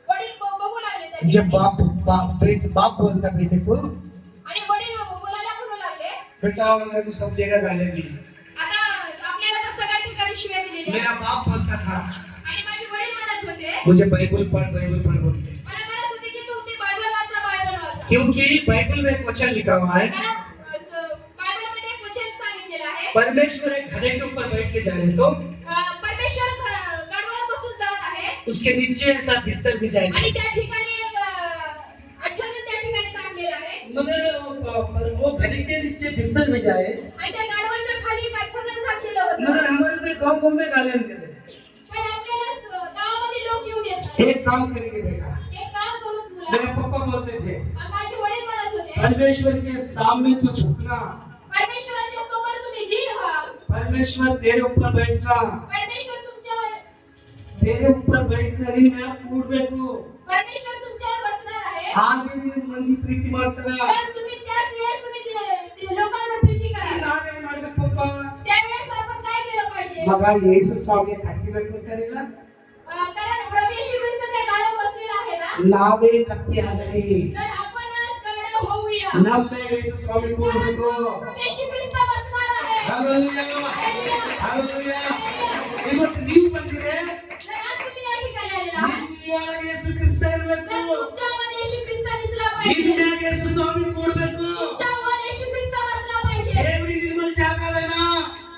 वडील बघू लागले त्या जब ठिकाणी. बाप बोलता बेटे को आणि वडील मुलाला म्हणू लागले बेटा मैं तो सब जगह डालेगी आता आपल्याला तर सगळ्या ठिकाणी शिव्या दिलेल्या मेरा बाप बोलता था आणि माझे वडील म्हणत होते मुझे बाइबल पढ़ बोल के मला म्हणत होते की तुम्ही बायबल वाचा क्योंकि बाइबल में एक वचन लिखा हुआ है कारण बायबलमध्ये एक वचन सांगितलेलं आहे परमेश्वर एक खड़े के ऊपर बैठ के जा रहे तो परमेश्वर गडवर बसून जात आहे उसके नीचे ऐसा बिस्तर बिछाया आणि त्या ठिकाणी एक आच्छादन त्या ठिकाणी टाकलेलं आहे मगर वो खड़ी के नीचे बिस्तर बिछाए आणि त्या गाढवाच्या खाली एक आच्छादन घातलेलं होतं मगर हमारे को गांव में गालन दे रहे पण आपल्याला गावामध्ये लोक येऊ देत नाही एक काम करेंगे बेटा एक काम करून तुला मेरे पापा बोलते थे माझे वडील म्हणत होते परमेश्वर के सामने तू झुकना परमेश्वराच्या समोर तुम्ही दीन व्हा परमेश्वर तेरे ऊपर बैठना परमेश्वर तुमच्यावर तेरे ऊपर बैठकर ही मैं कूड़बेकू परमेश्वर तुमच्यावर बसणार आहे आगे निನ್ನ ಮಂದಿ ಪ್ರೀತಿ ಮಾಡ್ತಾರ तर तुम्ही त्याच वेळेस तुम्ही ते लोकांना प्रीती करा ನಾವೇನ್ ಮಾಡ್ಬೇಕು ಪಪ್ಪ त्यावेळेस आपण काय केलं पाहिजे ಮಗ ಯೇಸು ಸ್ವಾಮಿ ಕಟ್ಟಿಬೇಕು ಅಂತಾರಿಲ್ಲ कारण प्रभू येशू ख्रिस्त त्या गाढव बसलेला आहे ना ನಾವೇ ಕತ್ತಿ ಆಗಲಿ तर आपणच गाढव होऊया ನಮ್ಮ ಯೇಸು ಸ್ವಾಮಿ ಕೂಡಬೇಕು प्रभू येशू ख्रिस्त बसणार आहे हालेलुया हालेलुया ಇವತ್ತು ನೀವು ಬಂದಿರೆ तर आज तुम्ही या ठिकाणी आलेला आहे ನಿಮ್ಮೊಳಗೆ ಯೇಸು ಕ್ರಿಸ್ತ ಇರಬೇಕು तर तुमच्यामध्ये येशू ख्रिस्त दिसला पाहिजे ನಿಮ್ಮೊಳಗೆ ಯೇಸು ಸ್ವಾಮಿ ಕೂಡಬೇಕು तुमच्यावर येशू ख्रिस्त बसला पाहिजे ದೇವರಿಗೆ ನಿಮ್ಮಲ್ಲಿ ಜಾಗ ಅದೇನಾ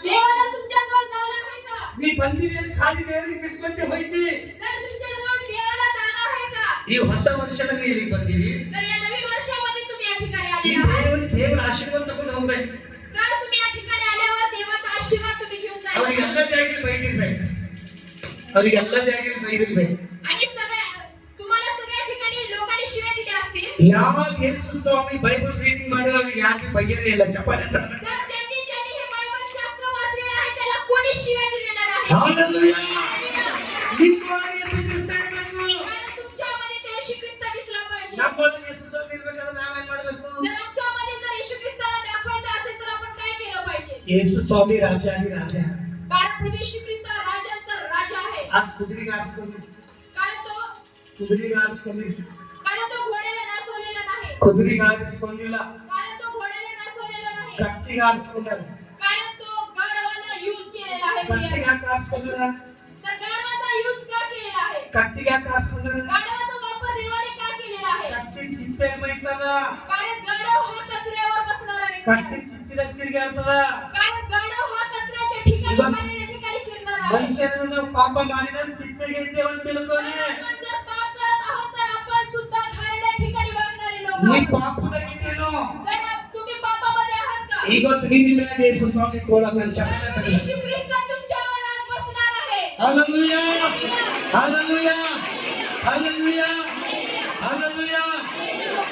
देवाला तुमच्याजवळ जागा आहे का ನೀ ಬಂದಿದ್ದೀರಿ ಖಾಲಿ ದೇವರಿಗೆ ಬಿಟ್ಕೊಂಡೆ ಹೋಯ್ತಿ जर तुमच्याजवळ देवाला जागा आहे का ಈ ಹೊಸ ವರ್ಷದಲ್ಲಿ ಇಲ್ಲಿ ಬಂದಿರಿ तर या नवीन वर्षामध्ये तुम्ही या ठिकाणी ಈ आलेला आहात ದೇವರ ಆಶೀರ್ವಾದ ತಗೊಂಡು ಹೋಗ್ಬೇಕು तर तुम्ही या ठिकाणी आल्यावर देवाचा आशीर्वाद तुम्ही घेऊन ಅವರಿಗೆಲ್ಲ जायचा ಜಾಗದಲ್ಲಿ ಬೈದಿರ್ಬೇಕು ಅವರಿಗೆಲ್ಲ ಜಾಗದಲ್ಲಿ ಬೈದಿರ್ಬೇಕು आणि तुम्हाला सगळ्या ठिकाणी लोकांनी शिव्या दिल्या असतील ಯಾವ ಯೇಸು ಸ್ವಾಮಿ ಬೈಬಲ್ ರೀಡಿಂಗ್ ಮಾಡಿರೋ ಅವ್ರಿಗೆ ಯಾಕೆ ಬೈಯರೇ ಇಲ್ಲ ಚಪ್ಪಾಳೆ ತಟ್ಟಬೇಕು. तर ज्यांनी हे बायबल शास्त्र वाचलेलं आहे त्याला कोणी शिव्या दिलेल्या नाही हालेलुया ನಿಮ್ಮೊಳಗೆ ಯೇಸು ಕ್ರಿಸ್ತ ಇರಬೇಕು कारण तुमच्यामध्ये तो येशू ख्रिस्त दिसला पाहिजे ನಮ್ಮೊಳಗೆ ಯೇಸು ಸ್ವಾಮಿ ಇರಬೇಕಾದ್ರೆ ನಾವೇನ್ ಮಾಡಬೇಕು जर आमच्यामध्ये जर येशू ख्रिस्ताला दाखवायचं असेल तर आपण काय केलं पाहिजे ಯೇಸು ಸ್ವಾಮಿ ರಾಜ आणि राजा कारण प्रभू येशू ख्रिस्त राजांचा राजा आहे आज ಕುದುರೆಗೆ ಆರಿಸ್ಕೊಂಡು कारण तो घोड्याला नाचवलेला नाही ಕುದುರೆಗೆ ಆರಿಸ್ಕೊಂಡಿಲ್ಲ कारण तो घोड्याला नाचवलेला नाही ಕತ್ತಿಗೆ ಆರಿಸ್ಕೊಂಡಾರ कारण तो गाढवाला यूज केलेला आहे ಕತ್ತಿಗೆ प्रिय. ಯಾಕೆ ಆರಿಸ್ಕೊಂಡ್ರ तर गाढवाचा यूज का केलेला आहे ಕತ್ತಿಗೆ ಯಾಕೆ ಆರಿಸ್ಕೊಂಡ್ರ गाढवाचा वापर देवाने का केलेला आहे ಕತ್ತಿ ತಿಪ್ಪೆ ಬೈತದ कारण गाढव हा कचऱ्यावर बसणारा व्यक्ती ಕತ್ತಿ आहे ತಿಪ್ಪಿದ ತಿರುಗಾಡ್ತದ कारण गाढव हा कचऱ्याच्या ठिकाणी खाण्याच्या ठिकाणी फिरणार आहे ಮನುಷ್ಯರನ್ನು ನಾವು ಪಾಪ ಮಾಡಿದ್ರೆ ತಿಪ್ಪೆಗೆ ಇದ್ದೇವೆ ಅಂತ ತಿಳ್ಕೊಳ್ಳಿ तर आपण जर पाप करत आहोत तर आपण सुद्धा खाण्याच्या ठिकाणी वागणारे लोक ನೀ आहोत. ಪಾಪದಾಗಿದ್ದೇನೋ तर तुम्ही पापामध्ये आहात का ಇವತ್ತು ನಿನ್ನ ಮೇಲೆ ಯೇಸು ಸ್ವಾಮಿ ಕೋಲನ್ನ ಚಪ್ಪಲ तर येशू ख्रिस्त तुमच्यावर आज बसणार आहे हालेलुया हालेलुया हालेलुया हालेलुया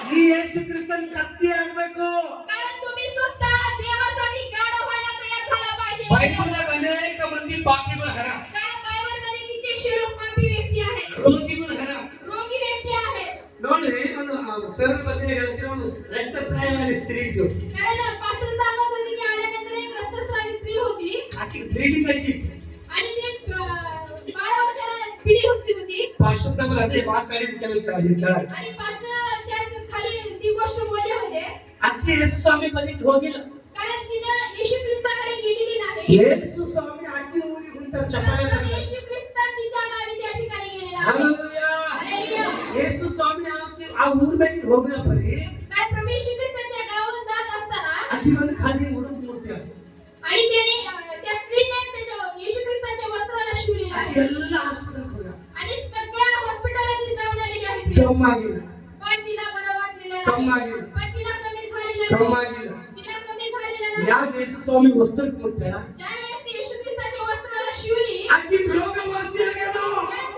ನೀ ಯೇಸು ಕ್ರಿಸ್ತನ ಕತ್ತಿ ಆಗಬೇಕು कारण तुम्ही स्वतः देवासाठी गाढव व्हायला तयार झाला पाहिजे ಬೈಬಲ್ನಾಗ ಅನೇಕ ಮಂದಿ ಪಾಪಿಗಳ ಹರ कारण बायबलमध्ये कित्येकशे लोक पापी व्यक्ती आहेत ರೋಗಿಗಳ ಹರ रोगी व्यक्ती आहेत ನೋಡ್ರಿ ಒಂದು ಸರ್ ಬಗ್ಗೆ ಹೇಳ್ತೀರ ಒಂದು ರಕ್ತಸ್ರಾವವಾದ ಸ್ತ್ರೀ ಇದ್ದು कारण पास्टर सांगत होते की आल्यानंतर एक रक्तस्रावी स्त्री होती ಆಕೆ ಬ್ಲೀಡಿಂಗ್ ಆಗಿತ್ತು आणि ती 12 वर्षाला पिढी होती ಪಾಸ್ಟರ್ ತಮ್ಮ ಅದೇ ಮಾತಾಡಿದ ಕೆಲವು ಕೇಳ आणि पास्टर त्या खाली ती गोष्ट बोलले होते ಆಕೆ ಯೇಸು ಸ್ವಾಮಿ ಬಳಿಗೆ ಹೋಗಿಲ್ಲ कारण तिने येशू ख्रिस्ताकडे गेलेली नाही ಯೇಸು ಸ್ವಾಮಿ ಆಕೆ ಊರಿಗೆ नंतर चपाया प्रभू झाला. येशू ख्रिस्त तिच्या गावी त्या ठिकाणी गेलेला आहे. हालेलुया. हालेलुया. येशू स्वामी आपके आ ऊर में भी हो गया परे काय प्रभू येशू ख्रिस्त त्या गावात जात असताना आधी मन खाली उडून मूर्ती आणि त्याने त्या स्त्रीने त्याच्या येशू ख्रिस्ताच्या वस्त्राला शिवलेलं आधी आहे ಎಲ್ಲ हास्पिटल खोला आणि सगळ्या हॉस्पिटलमध्ये जाऊन आलेली आहे प्रिय. कम मागिला पण तिला बरं वाटलेलं कम नाही. मागिला पण तिला कमी झालेलं कम नाही. मागिला तिला कमी झालेलं नाही. या येशू स्वामी वस्त्र कोणत्या ज्यावेळेस ती येशू ख्रिस्ताच्या वस्त्राला शिवली आधी रोग वासी गेलो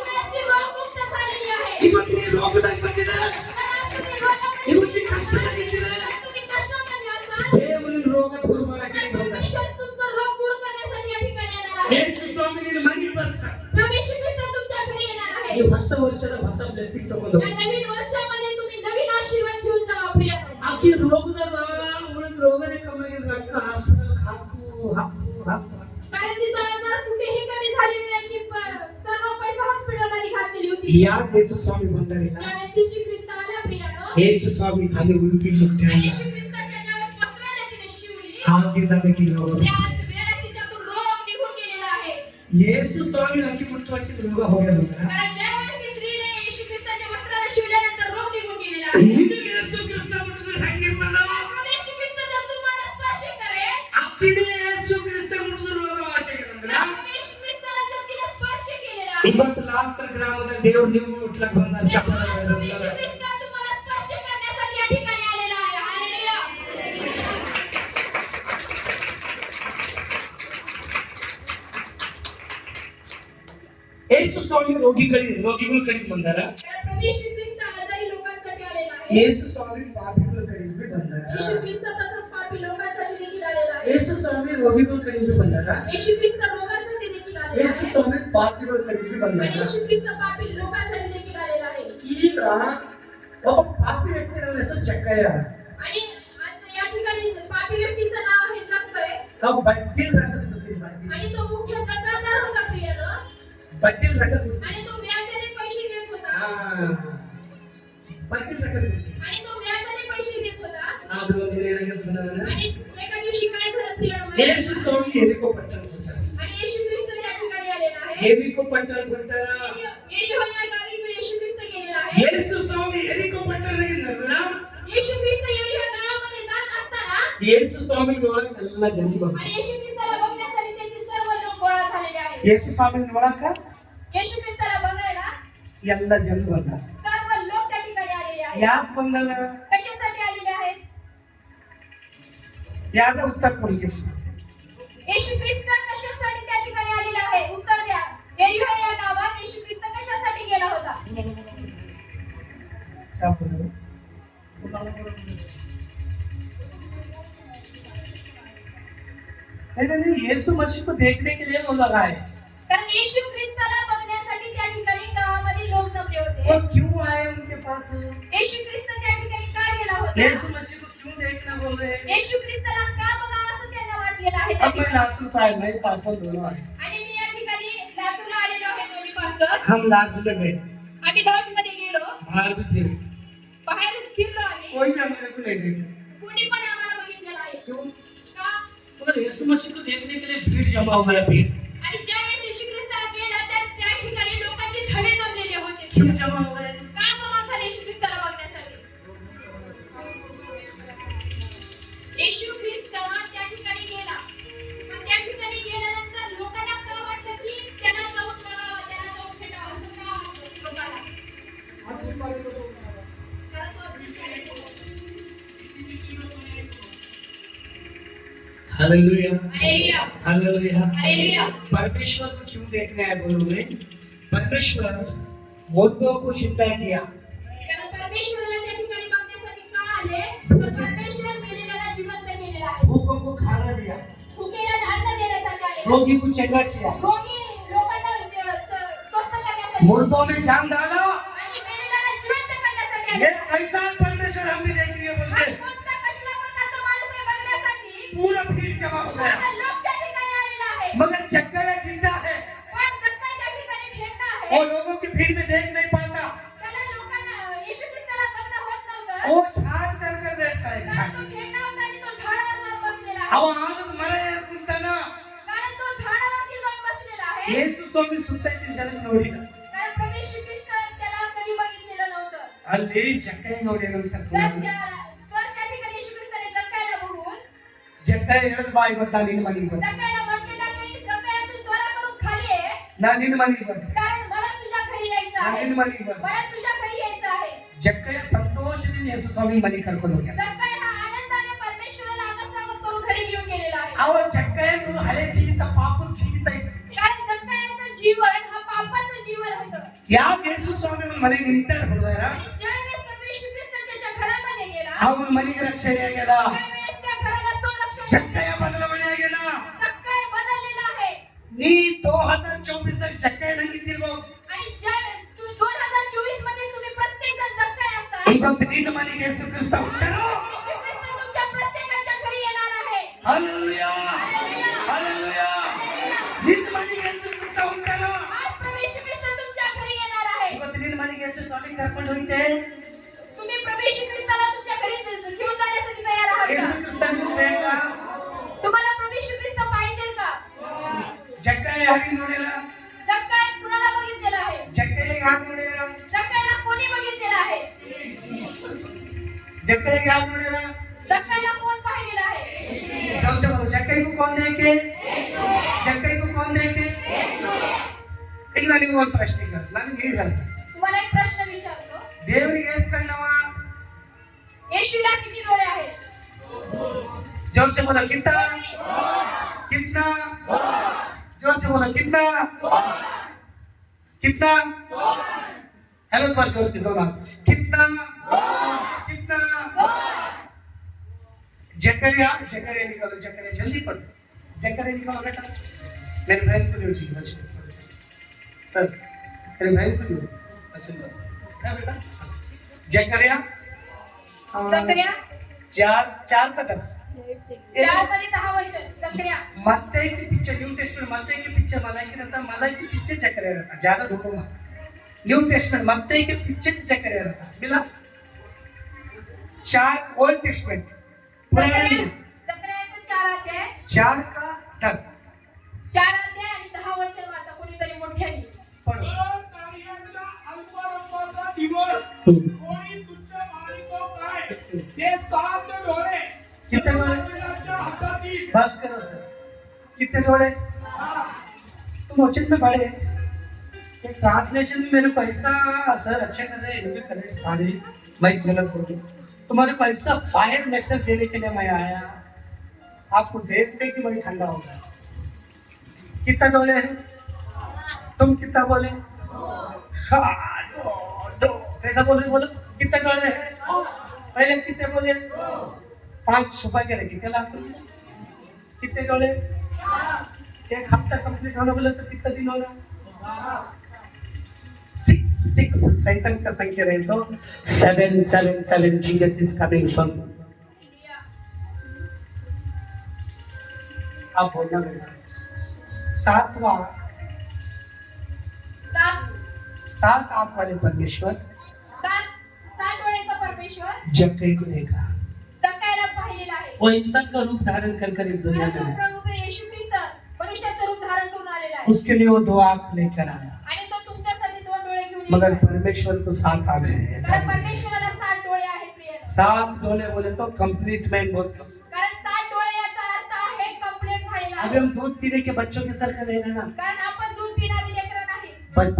त्यावेळेस ती रोगमुक्त झालेली आहे. ಇವತ್ತು ರೋಗ ಬಂದಿದೆ तर आज तुम्ही रोगामध्ये ಇವತ್ತು ಕಷ್ಟವಾಗಿದ್ದಿದೆ तुम्ही कष्टामध्ये असाल, ದೇವರ ರೋಗ ದೂರ ಮಾಡಕ್ಕೆ तर परमेश्वर तुमचा रोग दूर करण्यासाठी या ठिकाणी येणार आहे. ಯೇಸು ಸ್ವಾಮಿಗೆ ಮನೆ ಬರ್ತಾರೆ प्रभू येशू ख्रिस्त तुमच्या घरी येणार आहे. ಈ ಹೊಸ ವರ್ಷದ ಹೊಸ ಬ್ಲೆಸ್ಸಿಂಗ್ ತಗೊಂಡು या नवीन वर्षामध्ये तुम्ही नवीन आशीर्वाद घेऊन जावा प्रिय. ಆಕಿ ರೋಗದಾಗ ಉಳಿದ ರೋಗನೇ ಕಮ್ಮಿ ಆಗಿದ್ರೆ ರೊಕ್ಕ ಹಾಸ್ಪಿಟಲ್ ಹಾಕು कारण तिचा आजार कुठेही कमी झालेला नाही की सर्व पैसा हॉस्पिटलमध्ये घातलेली होती. ಯಾಕೆ ಯೇಸು ಸ್ವಾಮಿ ಬಂದಾರಿಲ್ಲ ज्यावेळेस येशू ख्रिस्त आला प्रियानो, ಯೇಸು ಸ್ವಾಮಿ खाली उडुपी मुक्ती आणि येशू ख्रिस्ताच्या ज्यावेळेस वस्त्राला तिने शिवली, ಆಗಿದ್ದಾಗ की ರೋಗ त्याच वेळेस तिच्यातून रोग निघून गेलेला आहे. ಯೇಸು ಸ್ವಾಮಿ ಹಾಕಿ ಮುಟ್ಟುವಾಗಿ ರೋಗ ಹೋಗ್ಯದಂತ कारण ज्यावेळेस ती स्त्रीने येशू ख्रिस्ताच्या वस्त्राला शिवल्यानंतर रोग निघून गेलेला आहे. ಈಗ ಯೇಸು ಕ್ರಿಸ್ತ ಮುಟ್ಟಿದ್ರೆ ಹೆಂಗಿರ್ತದ प्रभू येशू ख्रिस्त जर तुम्हाला स्पर्श करेल, ಅಕ್ಕಿನೇ ಯೇಸು ಕ್ರಿಸ್ತ ಮುಟ್ಟಿದ್ರೆ ರೋಗ ವಾಸಿಯಾಗದಂದ್ರ प्रभू येशू ख्रिस्ताला जर तिने स्पर्श केलेला आहे, ಇವತ್ತು ಲಾಂತರ ಗ್ರಾಮದಲ್ಲಿ ದೇವರು ನಿಮ್ಮ ಮುಟ್ಲಕ್ ಬಂದ ಚಪ್ಪಲ प्रभू येशू ख्रिस्त तुम्हाला स्पर्श करण्यासाठी या ठिकाणी आलेला आहे. हालेलुया. ಯೇಸು ಸ್ವಾಮಿ ರೋಗಿಗಳ ಕಡೆಗೆ ಬಂದಾರ कारण प्रभू येशू ख्रिस्त आजारी लोकांसाठी आलेला आहे. ಯೇಸು ಸ್ವಾಮಿ ಪಾಪಿಗಳ ಕಡೆಗೆ ಬಂದಾರ येशू ख्रिस्त तसंच पापी लोकांसाठी देखील आलेला आहे. ಯೇಸು ಸ್ವಾಮಿ ರೋಗಿಗಳ ಕಡೆಗೆ ಬಂದಾರ येशू ख्रिस्त रोगांसाठी देखील आलेला ಯೇಸು आहे. ಸ್ವಾಮಿ ಪಾಪಿಗಳ ಕಡೆಗೆ आणि ಬಂದಾರ येशू ख्रिस्त पापी लोकांसाठी देखील आलेला आहे. ಈಗ ಒಬ್ಬ ಪಾಪಿ ವ್ಯಕ್ತಿ ನನ್ನ ಹೆಸರು ಚಕ್ಕಯ್ಯ आणि आता या ठिकाणी पापी व्यक्तीचं नाव आहे जक्कय. ನಾವು ಬಡ್ಡಿ ರೊಕ್ಕದ ಬರ್ತೀವಿ ಬಡ್ಡಿ आणि तो मुख्य जकादार होता प्रियनो. ಬಡ್ಡಿ ರೊಕ್ಕದ आणि तो व्याजाने पैसे देत होता. ಬಡ್ಡಿ ರೊಕ್ಕದ आणि तो व्याजाने पैसे देत होता. ಆದ್ರೂ ಒಂದಿನ ಏನಾಗುತ್ತೆ आणि एका दिवशी काय झालं प्रियनो माहिती? ಯೇಸು ಸ್ವಾಮಿ ಎರಿಕೋ ಪಟ್ಟಣ ಕೊಡ್ತಾರೆ आणि येशू ख्रिस्त या ठिकाणी आलेला आहे. ಎರಿಕೋ ಪಟ್ಟಣ ಕೊಡ್ತಾರ एरिहो या गावी तो येशू ख्रिस्त गेलेला आहे. ಯೇಸು ಸ್ವಾಮಿ ಎರಿಕೋ ಪಟ್ಟಣಕ್ಕೆ ನಡೆದ್ರ येशू ख्रिस्त एरिहो गावामध्ये जात असताना ಯೇಸು ಸ್ವಾಮಿ ನೋಡಕ್ ಎಲ್ಲ ಜನ ಬಂದ್ರು आणि येशू ख्रिस्ताला बघण्यासाठी त्यांचे सर्व लोक गोळा झालेले आहेत. ಯೇಸು ಸ್ವಾಮಿ ನೋಡಕ येशू ख्रिस्ताला बघायला ಎಲ್ಲ ಜನ ಬಂದ सर्व लोक त्या ठिकाणी आलेले आहेत. ಯಾಕೆ ಬಂದಾರ कशासाठी आलेले आहेत? ಯಾಕ ಉತ್ತರ ಕೊಡ್ಲಿಕ್ಕೆ येशू ख्रिस्त कशासाठी त्या ठिकाणी आलेला आहे? उत्तर द्या. एरिहो या गावात येशू ख्रिस्त कशासाठी गेला होता? नहीं यीशु मसीह को देखने के लिए वो लगा है कारण येशू ख्रिस्ताला बघण्यासाठी त्या ठिकाणी गावामध्ये लोक जमले वो होते. क्यों आए उनके पास येशू ख्रिस्त त्या ठिकाणी का गेला होता? यीशु मसीह को क्यों देखना बोल रहे हैं येशू ख्रिस्ताला का बघावं असं त्यांना वाटलेलं आहे त्या अब मैं ठिकाणी. लातूर का है मैं पासवान दोनों आए आणि मी या ठिकाणी लातूरला आलेलो आहे दोन्ही पास्टर. हम लातूर में गए आम्ही लॉज मध्ये गेलो, बाहर भी फिरे बाहेर फिरलो आम्ही. कोई भी हमारे को नहीं देखे कोणी पण आम्हाला बघितलेलं आहे. क्यों का? मगर यीशु मसीह को देखने के लिए भीड़ जमा हुआ है भीड़ आणि ज्यावेळेस येशू ख्रिस्ताला गेला त्या ठिकाणी लोकांचे थवे जमलेले होते. क्यों जमा हुआ है का जमा झाले येशू ख्रिस्ताला बघण्यासाठी? येशू ख्रिस्त त्या ठिकाणी गेला, पण त्या ठिकाणी गेल्यानंतर लोकांना का वाटलं की त्यांना जाऊन बघावं, त्यांना जाऊन भेटावं, असं का वाटलं लोकांना? कारण तो अतिशय हालेलुया हालेलुया, हालेलुया हालेलुया. परमेश्वर को क्यों देखने आए बोलोगे परमेश्वर मुर्दों को चिंता किया कारण परमेश्वराला त्या ठिकाणी बघण्यासाठी का आले? तर परमेश्वर मेलेल्याला जिवंत केलेला आहे. भूखों को खाना दिया भुकेला अन्न देण्यासाठी आले. रोगी को चंगा किया रोगी लोकांना स्वस्थ करण्यासाठी मुर्दों में जान डाला आणि मेलेल्याला जिवंत करण्यासाठी आले. ये कैसा परमेश्वर हम भी देखने बोलते आज कोणता कसला प्रकारचा माणूस आहे बघण्यासाठी पूरा भीड़ जमा हो गया आता लोक त्या ठिकाणी आलेला आहे. मगर चक्कर जिंदा है पण जक्कई त्या ठिकाणी ठेवणं आहे. और लोगों की भीड़ में देख नहीं पाता त्याला लोकांना येशू ख्रिस्ताला बघणं होत नव्हतं. वो छाड़ चढ़ कर देखता है कारण छाड़ तो ठेवणं होता आणि तो झाडावर जाऊन बसलेला आहे. अब आनंद मरे कुंतना कारण तो झाडावरती जाऊन बसलेला आहे. ಯೇಸು ಸ್ವಾಮಿ ಸುತ್ತ ಇದ್ದ ಜನ ನೋಡಿದ कारण प्रभू येशू ख्रिस्त त्याला कधी बघितलेलं नव्हतं. ಅಲ್ಲಿ ಜಕ್ಕಯ್ಯ ನೋಡಿರಂತ तर त्या ठिकाणी येशू ख्रिस्ताने जक्कायला बघून ಜಕ್ಕಯ್ಯ ಹೇಳಿದ ಬಾ ಇವತ್ತು ನಾನು ನಿನ್ನ ಮನೆಗೆ ಬರ್ತೀನಿ जक्कायला म्हटलेलं की जक्काया तू त्वरा करून खाली ये, ನಾನು ನಿನ್ನ ಮನೆಗೆ ಬರ್ತೀನಿ कारण मला तुझ्या घरी यायचं ನಾನು आहे. ನಿನ್ನ ಮನೆಗೆ ಬರ್ತೀನಿ मला तुझ्या घरी यायचं आहे. ಜಕ್ಕಯ್ಯ ಸಂತೋಷದಿಂದ ಯೇಸು ಸ್ವಾಮಿ ಮನೆಗೆ ಕರ್ಕೊಂಡು ಹೋಗ್ಯಾನ जक्काया हा आनंदाने परमेश्वराला स्वागत करून घरी घेऊन गेलेला आहे. ಅವ ಜಕ್ಕಯ್ಯನು ಹಳೆ ಜೀವಿತ ಪಾಪದ ಜೀವಿತ ಇತ್ತು कारण जक्कायाचं जीवन हा पापाचं जीवन होतं. ಯಾವ ಯೇಸು ಸ್ವಾಮಿ ಅವನ ಮನೆಗೆ ನಿಂತಾರ ಹೊಡೆದಾರ आणि ज्यावेळेस प्रभू येशू ख्रिस्त त्याच्या घरामध्ये गेला, ಅವನ ಮನೆಗೆ ರಕ್ಷಣೆ ಆಗ್ಯದ त्यावेळेस त्या घराला तो रक्षण ಜಕ್ಕಯ್ಯ ಬದಲಾವಣೆ ಆಗ್ಯದ जक्काय बदललेला आहे. ನೀ 2024 ಜಕ್ಕಯ್ಯ ನಂಗಿದ್ದಿರ್ಬೋದು आणि ज्या 2024 मध्ये तुम्ही प्रत्येक जण जगताय असाल, ಇವತ್ತು ನಿನ್ನ ಮನೆಗೆ ಯೇಸು ಕ್ರಿಸ್ತ ಹುಟ್ಟರು येशू ख्रिस्त तुमच्या प्रत्येकाच्या घरी येणार आहे. ಹಲ್ಲೆಲೂಯಾ ಹಲ್ಲೆಲೂಯಾ ನಿನ್ನ ಮನೆಗೆ ಯೇಸು ಕ್ರಿಸ್ತ ಹುಟ್ಟರು आज प्रभू येशू ख्रिस्त तुमच्या घरी येणार आहे. ಇವತ್ತು ನಿನ್ನ ಮನೆಗೆ ಯೇಸು ಸ್ವಾಮಿ ಕರ್ಕೊಂಡು ಹೋಯ್ತೆ तुम्ही प्रभू येशू ख्रिस्ताला तुमच्या घरी घेऊन जाण्यासाठी तयार आहात ಯೇಸು का? ಕ್ರಿಸ್ತ ನಿಮ್ಗೆ ಬೇಕಾ तुम्हाला प्रभू येशू ख्रिस्त पाहिजे का? ಜಕ್ಕಯ್ಯ ಹಾಗೆ ನೋಡಿಲ್ಲ जक्काय कुणाला बघितलेला आहे? ಜಕ್ಕಯ್ಯಗೆ ಹಾಗೆ ನೋಡಿಲ್ಲ जक्कायला कोणी बघितलेलं आहे? जक्कई हाथ मुड़ेगा जक्कायला कोण पाहिलेलं आहे? सबसे बोलो जक्कई को कौन देखे जक्कई को कौन देखे एक नानी को प्रश्न कर नानी ये है तुम्हाला एक प्रश्न विचारतो. देवरी यस करनवा येशूला किती डोळे आहेत? जोर से बोलो कितना कितना जोर से बोलो कितना कितना हेलो पर जोर से दोनों कितना कितना जकरिया जकरिया निकालो जकरिया जल्दी पढ़ो जकरिया निकालो बेटा मेरे बहन को दो जी बच्चे सर मेरे बहन को दो अच्छा है बेटा जकरिया जकरिया चार का 10 4 मध्ये 10 वचन. जकरिया मत्तई के पीछे न्यू टेस्टमेंट मत्तई के पीछे मलाई के पीछे जकरिया रहता ज्यादा ढूंढूंगा न्यू टेस्टमेंट मत्तई के पीछे जकरिया रहता मिला 4 ओल्ड टेस्टमेंट जकरियाचं 4 अध्याय 4 का 10 4 अध्याय आणि 10 वचन वाचा कोणीतरी मोठ्याने. पढ़ो कर कार्याचा अल्परंबाचा दिवस कोणी तुच्छ मानितो काय ते 7 डोळे कितने डोळे देवाच्या हातातील बस करो सर कितने डोळे तुम वचन में पढ़े एक ट्रांसलेशन में मेरे पैसा सर अच्छा कर रहे हैं हिंदी कर रहे हैं सारे मैं गलत बोल रहा हूं तुम्हारे पैसा फायर मैसेज देने के लिए मैं आया आपको देखते कि मैं ठंडा हो गया कितना डोले हैं तुम कितना बोले दो कैसा बोल रहे बोलो कितना डोले हैं पहले कितने बोले 5 सुबह के रखे क्या लाख कितने डोले एक हफ्ता कंप्लीट होने बोले तो कितना दिन होगा 6 सैतान का संख्या रहे तो 7 जीसस इज कमिंग फ्रॉम आप बोलना बेटा सातवां 7 आंख वाले परमेश्वर 7 डोळ्याचा परमेश्वर जक्कई को देखा जक्कायला पाहिलेला आहे. वो इंसान का रूप धारण कर इस दुनिया परंतु में आया प्रभू येशू ख्रिस्त मनुष्याचं रूप धारण करून आलेला आहे. उसके लिए वो 2 आंख लेकर आया आणि तो तुमच्यासाठी 2 डोळे घेऊन मगर येतो. परमेश्वर को 7 आंख है कारण परमेश्वराला 7 डोळे आहेत प्रिय. 7 डोले बोले तो कंप्लीट मैन बोलते हैं उसको। कारण 7 डोळे याचा अर्थ आहे कंप्लीट झालेला अभी आहे. हम दूध पीने के बच्चों के सर का ले रहे ना कारण आपण दूध पिणारी लेकरं नाही,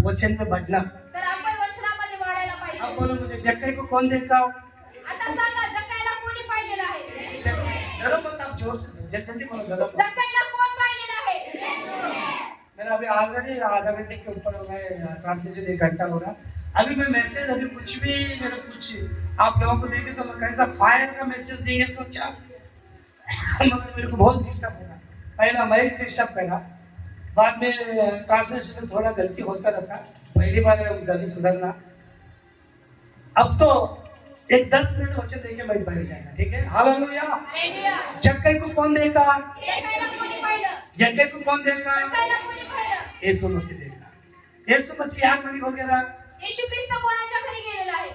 वचन में बढ़ना तर आपण वचनामध्ये वाढायला अब पाहिजे. बोलो मुझे जक्कई को कौन देखा हो आता सांगा जक्कायला कोणी पाहिलेलं आहे? डरो मत आप जोर से जल्दी बोलो डरो मत। जक्कायला कोण पाहिलेलं आहे? मेरा अभी ऑलरेडी आधा घंटे के ऊपर हो गए ट्रांसलेशन 1 घंटा हो रहा अभी मैं मैसेज अभी कुछ भी मेरे कुछ आप लोगों को देखे तो मैं कैसा फायर का मैसेज देंगे सोचा मगर मेरे को बहुत डिस्टर्ब हुआ पहला मैं डिस्टर्ब करा बाद में ट्रांसलेशन में थोड़ा गलती होता रहता पहली बार जल्दी सुधरना अब तो एक 10 मिनट वचन देके मैं बैठ जाएगा ठीक है हालेलुया हालेलुया. जक्कई को कौन देखा जक्कायला कोणी पाहिलं? जक्कई को कौन देखा जक्कायला कोणी पाहिलं? यीशु मसीह देखा यीशु मसीह यार मनी वगैरह येशू ख्रिस्त कोणाच्या घरी गेलेला आहे?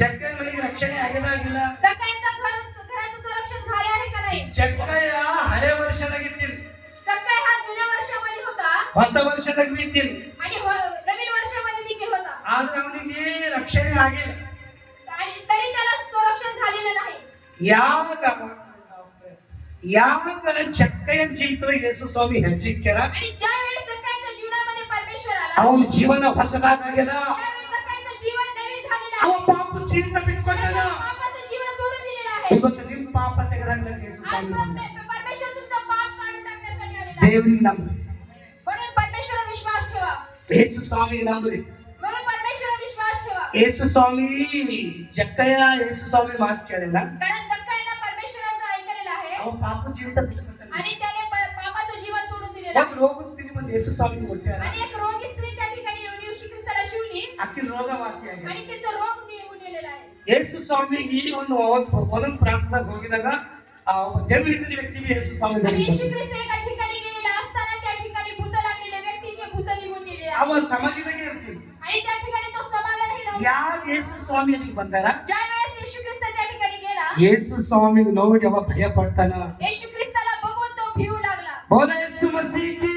जक्कई मनी रक्षणे आगेला गेला जक्कायचं घराचं संरक्षण झाले आहे का नाही? जक्कई हळे वर्षाला घेतील जक्काय हा जुन्या वर्षामध्ये होता. ಹೊಸ ವರ್ಷದಾಗ ಬಿತ್ತೀನಿ आणि नवीन वर्षामध्ये देखील होता ಆದ್ರೆ ಅವನಿಗೆ ರಕ್ಷಣೆ ಆಗಿಲ್ಲ आणि तरी त्याला संरक्षण झालेलं नाही ಯಾವಾಗ ಚಕ್ಕಯ್ಯನ ಜೀವಿತದಲ್ಲಿ ಯೇಸು ಸ್ವಾಮಿ ಹೆಚ್ಚಿಕ್ಕ್ಯಾರ आणि ज्या वेळेस जकाईच्या जीवनामध्ये परमेश्वर आला ಅವನ ಜೀವನ ಹೊಸದಾಗ್ಯದ त्यावेळेस जकाईचं जीवन नवीन झालेलं ಅವ आहे ಪಾಪ ಜೀವಿತ ಬಿಟ್ಕೊಂಡಾನ पापाचं जीवन सोडून दिलेलं आहे ಇವತ್ತು ನಿಮ್ ಪಾಪ ತೆಗೆದಾಗ್ಲಕ್ಕೆ ಯೇಸು आज ಸ್ವಾಮಿ ಬಂದ परमेश्वर तुमचं पाप काढून टाकण्यासाठी आलेला आहे ದೇವ್ರಿಗೆ ನಂಬ म्हणून परमेश्वरावर विश्वास ठेवा ಯೇಸು ಸ್ವಾಮಿಗೆ ನಂಬ್ರಿ म्हणून परमेश्वरावर विश्वास ठेवा ಯೇಸು ಸ್ವಾಮಿ ಜಕ್ಕಯ್ಯ ಯೇಸು ಸ್ವಾಮಿ ಮಾತು ಕೇಳಿಲ್ಲ कारण जकाईनं परमेश्वराचं ऐकलेलं आहे ಅವ ಪಾಪ ಜೀವಿತ ಬಿಟ್ಕೊಂಡಾನ आणि त्याने पापाचं जीवन सोडून दिलेलं आहे ಒಂದು ರೋಗ ಸ್ಥಿತಿ ಬಂದು ಯೇಸು ಸ್ವಾಮಿಗೆ ಕೊಟ್ಟಾರ आणि एक रोगी स्त्री त्या ठिकाणी येऊन येशू ख्रिस्ताला शिवली ಆಕಿ ರೋಗ ವಾಸಿ ಆಗಿದೆ आणि तिचं रोग निघून गेलेला आहे ಯೇಸು ಸ್ವಾಮಿಗೆ ಒಂದೊಂದು ಪ್ರಾಂತದಾಗ ಹೋಗಿದಾಗ ಆ ದೇವ್ರ ಹಿಡಿದ ವ್ಯಕ್ತಿಗೆ ಯೇಸು ಸ್ವಾಮಿ आणि येशू ಬಂದಿದ್ದಾನೆ. ख्रिस्त एका ठिकाणी गेलेला असताना त्या ठिकाणी भूत लागलेल्या व्यक्तीचे भूत निघून गेले आहे. ಅವ ಸಮಾಧಿದಾಗೆ ಇರ್ತೀನಿ आणि त्या ठिकाणी तो समाधानी नव्हता ಯಾರು ಯೇಸು ಸ್ವಾಮಿ ಅಲ್ಲಿಗೆ ಬಂದಾರ ज्या वेळेस येशू ख्रिस्त त्या ठिकाणी गेला ಯೇಸು ಸ್ವಾಮಿ ನೋಡಿ ಅವ ಭಯ ಪಡ್ತಾನ येशू ख्रिस्ताला बघून तो भिवू लागला ಬೋಲ ಯೇಸು ಮಸೀಕಿ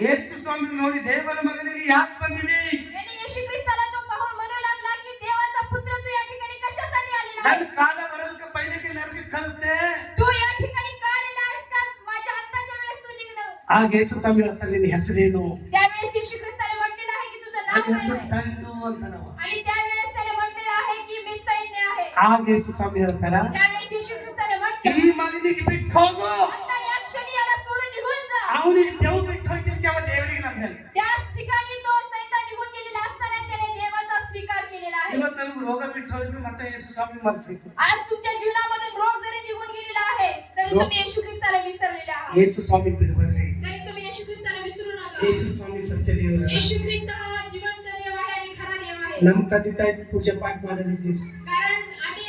ಯೇಸು ಸ್ವಾಮಿ ನೋಡಿ ದೇವರ ಮಗನಿಗೆ ಯಾಕೆ ಬಂದಿರಿ आणि येशू ख्रिस्ताला तो पाहून म्हणू लागला की देवाचा पुत्र तू या ठिकाणी कशासाठी आलेला ನನ್ನ आहेस? ಕಾಲ ಬರಲ್ಕ ಪೈಲಕ್ಕೆ ನರಕ ಕಳಿಸ್ದೆ तू या ठिकाणी का आलेला आहेस का माझ्या अंताच्या वेळेस तू निघलं ಆಗ ಯೇಸು ಸ್ವಾಮಿ ಹೇಳ್ತಾರೆ ನಿನ್ನ ಹೆಸರೇನು त्यावेळेस येशू ख्रिस्ताने म्हटलेलं आहे की तुझं ನನ್ನ नाव ಹೆಸರು काय आहे? ತಂದು ಅಂತಾನವ आणि त्यावेळेस त्याने म्हटलेलं आहे की मी सैन्य आहे ಆಗ ಯೇಸು ಸ್ವಾಮಿ ಹೇಳ್ತಾರ त्यावेळेस येशू ख्रिस्ताने ಈ म्हटलं ಮಗನಿಗೆ ಬಿಟ್ಟು ಹೋಗು आता या क्षणी याला सोडून निघून जा ಅವನಿಗೆ ದೇವ್ ಬಿಟ್ಟು ಹೋಗ್ತಿರ್ತಿ ಅವ ದೇವರಿಗೆ ನಂಬಲ್ಲ त्याच ठिकाणी तो सैतान निघून गेलेला असताना त्याने देवाचा स्वीकार केलेला आहे ಇವತ್ತು ನಮ್ಗೆ ರೋಗ ಬಿಟ್ಟು ಹೋದ್ವಿ ಮತ್ತೆ ಯೇಸು ಸ್ವಾಮಿ ಮರ್ತಿತ್ತು आज तुमच्या जीवनामध्ये रोग जरी निघून गेलेला आहे तरी तुम्ही येशू ख्रिस्ताला विसरलेले आहात ಯೇಸು ಸ್ವಾಮಿ ಬಿಡಬೇಡ್ರಿ तरी तुम्ही येशू ख्रिस्ताला विसरू नका ಯೇಸು ಸ್ವಾಮಿ ಸತ್ಯ ದೇವರು येशू ख्रिस्त हा जिवंत देव आहे आणि खरा देव आहे ನಮ್ಮ ತಂದೆ ತಾಯಿ ಪೂಜೆ ಪಾಠ ಮಾಡಲಿದ್ದೀರಿ कारण आम्ही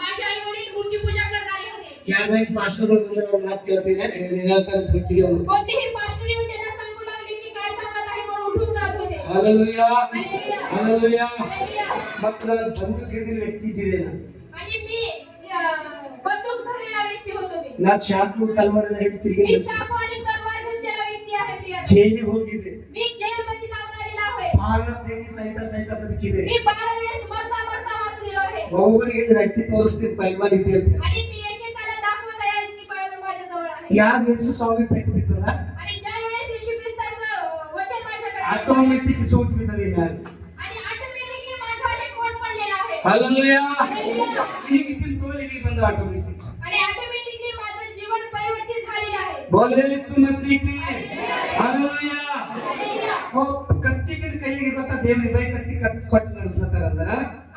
माझे आई वडील मूर्ती पूजा करणारे होते ಯಾವ್ದಾಗಿ ಪಾಸ್ಟರ್ಗಳು ಬಂದ್ರೆ ಅವ್ರ ಮಾತು ಕೇಳ್ತೀರಾ ಹೇಳ್ತಾರೆ ಗೊತ್ತಿಗೆ ಅವರು कोणतेही पास्टर येऊन त्यांना सांगू लागले की काय सांगत आहे म्हणून उठून जात होते हालेलुया हालेलुया. Hallelujah hallelujah. ಮತ್ತೆ ನಾನು ಬಂದು ಕೇಳಿದ ವ್ಯಕ್ತಿ ಇದ್ದೀರಿ आणि मी बंदूक धरलेला व्यक्ती होतो मी ನಾ ಚಾಕು ತಲವಾರನ್ನ ಹಿಡ್ತಿರ್ಗಿ मी चाकू आणि तलवार घेतलेला व्यक्ती आहे प्रिय ಜೈಲಿಗೆ ಹೋಗಿದ್ದೆ मी जेल मध्ये जाऊन आलेला आहे ಭಾರತ ದೇವಿ ಸಹಿತ ಬದುಕಿದೆ मी 12 वेळेस मरता वाचलेलो आहे ಒಬ್ಬೊಬ್ಬರಿಗೆ ರಟ್ಟಿ ತೋರಿಸ್ತೀನಿ ಪೈಲ್ವಾನ್ ಇದ್ದೆ ಅಂತ आणि मी एकेकाला दाखवत आहे की बायबल माझ्या जवळ आहे ಯಾರು ಯೇಸು ಸ್ವಾಮಿ ಪೆಟ್ಟು ಬಿದ್ದದ आणि ज्या वेळेस येशू ख्रिस्ताचं वचन माझ्याकडे आलं, ಆಟೋಮೆಟಿಕ್ ಸೂಟ್ ಬಿದ್ದದ ಮ್ಯಾಲ आणि ऑटोमॅटिकली माझ्यावर एक कोट पडलेला आहे हालेलुया हालेलुया. ಈಗ ಇದ್ದಿನ ತೋಳಿಗೆ ಬಂದ ಆಟೋಮೆಟಿಕ್ आणि ऑटोमॅटिकली माझं जीवन परिवर्तित झालेलं आहे बोल यीशु मसीह की हालेलुया हालेलुया. हो ಕತ್ತಿಗೆ ಕೈಗೆ ಗೊತ್ತಾ ದೇವ್ರಿಗೆ ಬೈ ಕತ್ತಿ ಕೊಟ್ಟು ನಡೆಸ್ತಾರ ಅಂದ್ರ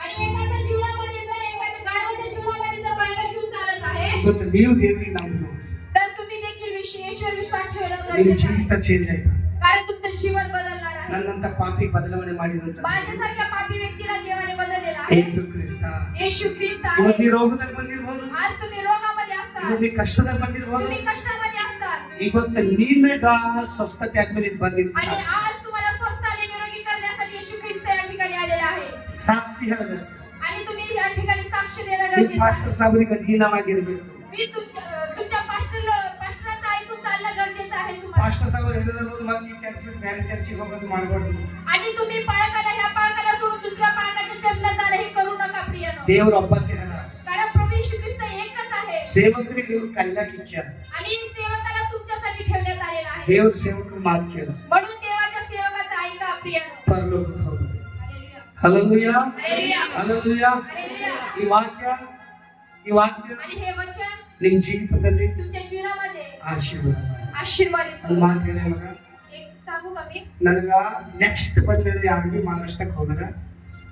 आणि एखाद्या जीवनामध्ये जर एखाद्या गाढवाच्या जीवनामध्ये जर बायबल घेऊन चालत आहे ಇವತ್ತು ನೀವು ದೇವರಿಗೆ ನಂಬು तर तुम्ही देखील येशूवर विश्वास ठेवला ನಿಮ್ಮ गरजेचं आहे. ಜೀವಿತ ಚೇಂಜ್ ಆಯ್ತು कारण तुमचं जीवन बदलणार आहे ನನ್ನಂತ ಪಾಪಿ ಬದಲಾವಣೆ ಮಾಡಿದಂತ माझ्यासारख्या पापी व्यक्तीला देवाने बदललेला आहे ಯೇಸು ಕ್ರಿಸ್ತ येशू ख्रिस्त ಇವತ್ತು आहे ಈ ರೋಗದಲ್ಲಿ ಬಂದಿರಬಹುದು आज तुम्ही रोगामध्ये असता ಇವತ್ತು ಈ ಕಷ್ಟದಲ್ಲಿ ಬಂದಿರಬಹುದು तुम्ही कष्टामध्ये असता ಇವತ್ತು ನಿನ್ನಗ ಸ್ವಸ್ಥತೆ ಆದ್ಮೇಲೆ ಇದು ಬಂದಿಲ್ಲ आणि आज तुम्हाला स्वस्थ आणि निरोगी करण्यासाठी येशू ख्रिस्त या ठिकाणी आलेला आहे ಸಾಕ್ಷಿ ಹೇಳಿದೆ आणि तुम्ही या ठिकाणी साक्ष देणं ನಿಮ್ಮ गरजेचं ಪಾಸ್ಟರ್ आहे ಸಾಬರಿಗೆ ಅಧೀನವಾಗಿರ್ಬೇಕು मी तुमच्या पास्टरचं ऐकून चालणं गरजेचं आहे तुम्हाला ಪಾಸ್ಟರ್ ಸಾಬರು ಹೇಳಿರೋದು ಮತ್ತೆ ಈ ಚರ್ಚ್ ಬೇರೆ ಚರ್ಚಿಗೆ ಹೋಗೋದು ಮಾಡಬಾರ್ದು आणि तुम्ही पाळकाला ह्या पाळकाला सोडून दुसऱ्या पाळकाच्या चर्चला जाणं हे करू नका प्रियनो ದೇವ್ರ ಒಬ್ಬನೇ ಹರ कारण प्रभू येशू ख्रिस्त एकच आहे ಸೇವಕರಿಗೆ ನೀವು ಕಲ್ಯಾಕ್ ಇಕ್ಕ್ಯಾರ आणि सेवकाला तुमच्यासाठी ठेवण्यात आलेला आहे ದೇವ್ರ ಸೇವಕರು ಮಾತು ಕೇಳ म्हणून देवाच्या सेवकाचा ऐका प्रियनो ಪರಲೋಕಕ್ಕೆ ಹೋಗೋದು hallelujah hallelujah hallelujah hallelujah hallelujah ಈ ವಾಕ್ಯ आणि हे वचन ನಿಮ್ಮ ಜೀವಿತದಲ್ಲಿ तुमच्या जीवनामध्ये ಆಶೀರ್ವಾದ आशीर्वादित ಅದು करू. ಮಾತು ಹೇಳಿ ಮಗ एक सांगू का मी ನನಗ ನೆಕ್ಸ್ಟ್ ಬಂದ್ಮೇಲೆ ಯಾರು ಬಿ ಮಹಾರಾಷ್ಟ್ರಕ್ಕೆ ಹೋದ್ರ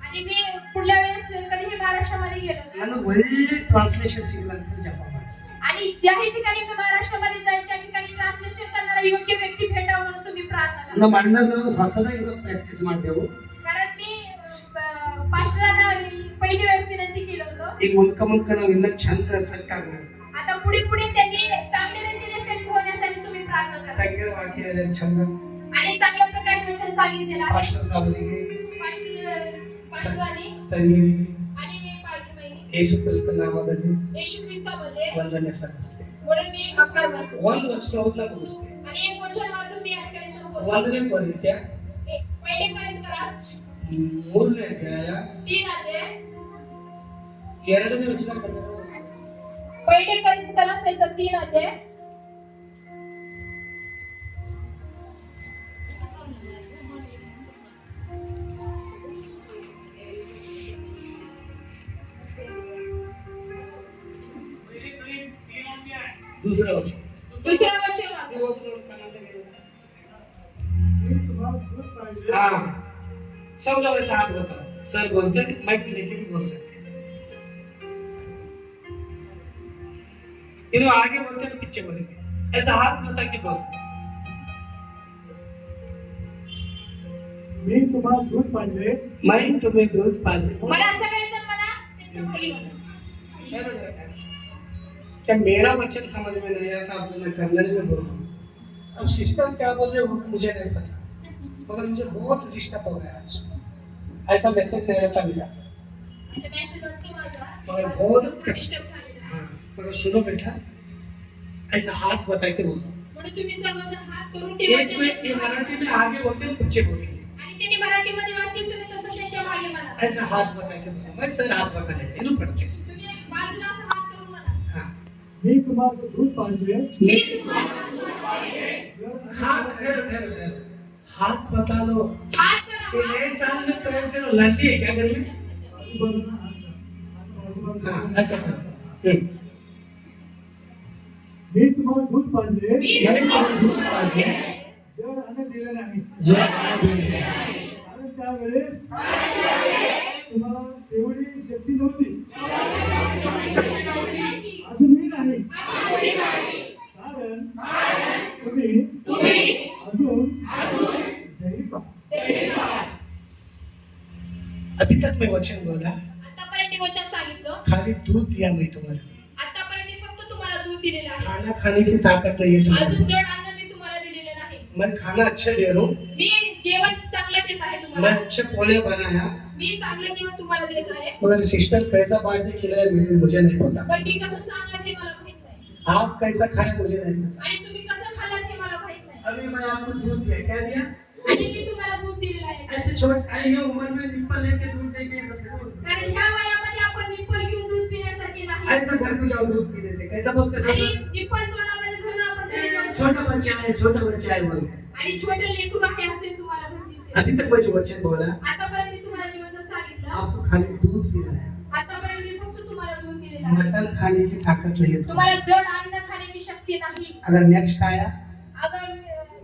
आणि मी पुढल्या वेळेस कधीही महाराष्ट्रामध्ये गेलो तर ನನಗೆ ಒಳ್ಳೆ ಟ್ರಾನ್ಸ್ಲೇಷನ್ ಸಿಗಲ್ಲ ಅಂತ ಜಪ ಮಾಡಿ आणि ज्याही ठिकाणी मी महाराष्ट्रामध्ये जाईल त्या ठिकाणी ट्रान्सलेशन करणारा योग्य व्यक्ती भेटावं म्हणून तुम्ही प्रार्थना करा ನಮ್ಮ ಅಣ್ಣನ ಹೊಸದಾಗಿ ಪ್ರಾಕ್ಟೀಸ್ ಮಾಡಿದೆವು कारण मी पास्टरांना पहिली वेळेस विनंती केलं होतं ಈಗ ಮುಂದ್ಕ ನಾವು ಇನ್ನೂ ಚಂದ ಸೆಟ್ ಆಗಬೇಕು आता पुढे पुढे त्यांनी चांगल्या रीतीने सेट होण्यासाठी तुम्ही प्रार्थना करा ತಂಗಿಯ ವಾಕ್ಯ ಹೇಳಿದ ಚಂದ आणि चांगल्या प्रकारे वचन सांगितलेलं आहे ಪಾಸ್ಟರ್ ಸಾಬರಿಗೆ पास्टरांनी ತಂಗಿರಿಗೆ आणि मी पालखी बहिणी ಯೇಸು ಕ್ರಿಸ್ತ ನಾಮದಲ್ಲಿ येशू ख्रिस्तामध्ये ವಂದನೆ ಸಲ್ಲಿಸ್ತೇನೆ म्हणून मी आभार मानतो ಒಂದು ವಚನ ಓದ್ಲಾ ಮುಗಿಸ್ತೇನೆ आणि एक वचन वाचून मी या ठिकाणी बोलतो वंदने कोरित्या पहिले करीत करास ಮೂರನೇ ಅಧ್ಯಾಯ 3 अध्याय ಎರಡನೇ ವಚನ पहिले करीत करास त्याचा 3 अध्याय दूसरा वचन दुसरा वचन वाचा. मी तुम्हाला दूध पाहिजे हाँ सब लोग ऐसा हाथ बताओ सर बोलते हैं माइक लेके भी बोल सकते हैं इन्हों आगे बोलते हैं पीछे बोलेंगे ऐसा हाथ बता के बोल मी तुम्हाला दूध पाहिजे मैं तुम्हें दूध पाजे मला सगळेजण म्हणा त्यांच्या मागे म्हणा. क्या मेरा वचन समझ में नहीं आता आप मैं कन्नड़ में बोल रहा हूँ अब सिस्टर क्या बोल रहे हो मुझे नहीं पता मगर मुझे बहुत डिस्टर्ब हो गया आज ऐसा मैसेज नहीं रहता मेरा आता मेसेज असतो माझा मगर बहुत डिस्टर्ब झालेला हाँ मगर सुनो बेटा ऐसा हाथ बता के बोलो म्हणून तुम्ही सर्वजण हात करून ते एक वचन में ये मराठी में आगे बोलते हैं पीछे बोलेंगे आणि त्यांनी मराठीमध्ये वाचतील तुम्ही तसं त्यांच्या मागे म्हणा. ऐसा हाथ बता के बोलो मैं सर हाथ बता लेते हैं पढ़ते तुम्ही बाजूला असं हात करून म्हणा. हाँ मी तुम्हाला दूध पाहिजे मी तुम्हाला हाथ ठहरो ठहरो ठहरो हाथ बता लो हात ये करा. नए साल में प्रेम से लड़ती है क्या घर में आजूबाजूला हात करा. आजूबाजूला हाँ हात ऐसा करा. करो मी तुम्हाला दूध पाहिजे मी मैं तुम्हाला तुम्हें दूध पाजे जड अन्न दिले नाही जय कारण त्यावेळेस तुम्हाला तेवढी शक्ती नव्हती अजूनही नाही कारण तुम्ही अजून दैविक आहात. अभी तक मैं वचन बोला आतापर्यंत मी वचन सांगितलं. खाली दूध दिया मैं तुम्हारे आतापर्यंत मी फक्त तुम्हाला दूध दिलेलं आहे. खाना खाने की ताकत नहीं है अजून तुम्हारे जड अन्न मी तुम्हाला दिलेलं नाही. मैं खाना अच्छा दे रहा हूँ मी जेवण चांगलं देत आहे मैं तुम्हाला. अच्छे पोले बनाया मी चांगलं जेवण तुम्हाला देत आहे. मगर सिस्टर कैसा बांटे खिलाया मुझे नहीं पता पण मी कसं सांगा ते मला माहित नाही. आप कैसा खाए मुझे नहीं पता आणि तुम्ही कसं खाल्लात ते मला माहित नाही. अभी मैं आपको दूध दिया क्या दिया आणि मी तुम्हाला दूध दिलेलं आहे. ऐसे छोट आई है उम्र में निप्पल लेके दूध दे के सब देखो। कारण ह्या वयामध्ये आपण निप्पल घेऊन दूध पिण्यासाठी नाही. ऐसा घर को जाओ दूध पी लेते कैसा बोलते आणि सब निप्पल तोंडामध्ये घरून आपण घरी जाऊ. छोटा बच्चा है बोल रहे हैं। आणि छोटे लेकरू आहे असे तुम्हाला म्हणतील ते. अभी तक मैं जो वचन बोला आतापर्यंत मी तुम्हाला जे वचन सांगितलं. आपको खाली दूध पिलाया आतापर्यंत मी फक्त तुम्हाला दूध दिलेलं आहे. मटन खाने की ताकत नहीं है तुम्हाला जड अन्न खाण्याची शक्ती नाही. अगर नेक्स्ट आया अगर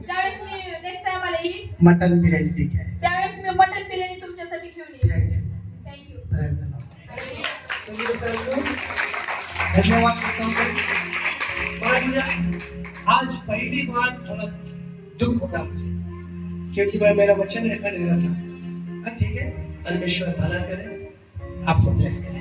ज्यावेळेस मी नेक्स्ट टाइमला येईल मटन बिरयानी लेके आए त्यावेळेस मी मटन बिर्याणी तुमच्यासाठी घेऊन येईल. थँक्यू. Praise the Lord. तो मेरे साथियों, धन्यवाद करता हूं। और मुझे आज पहली बार थोड़ा दुख होता मुझे क्योंकि मैं मेरा वचन ऐसा नहीं रहा था हाँ, ठीक है परमेश्वर भला करे आपको ब्लेस करे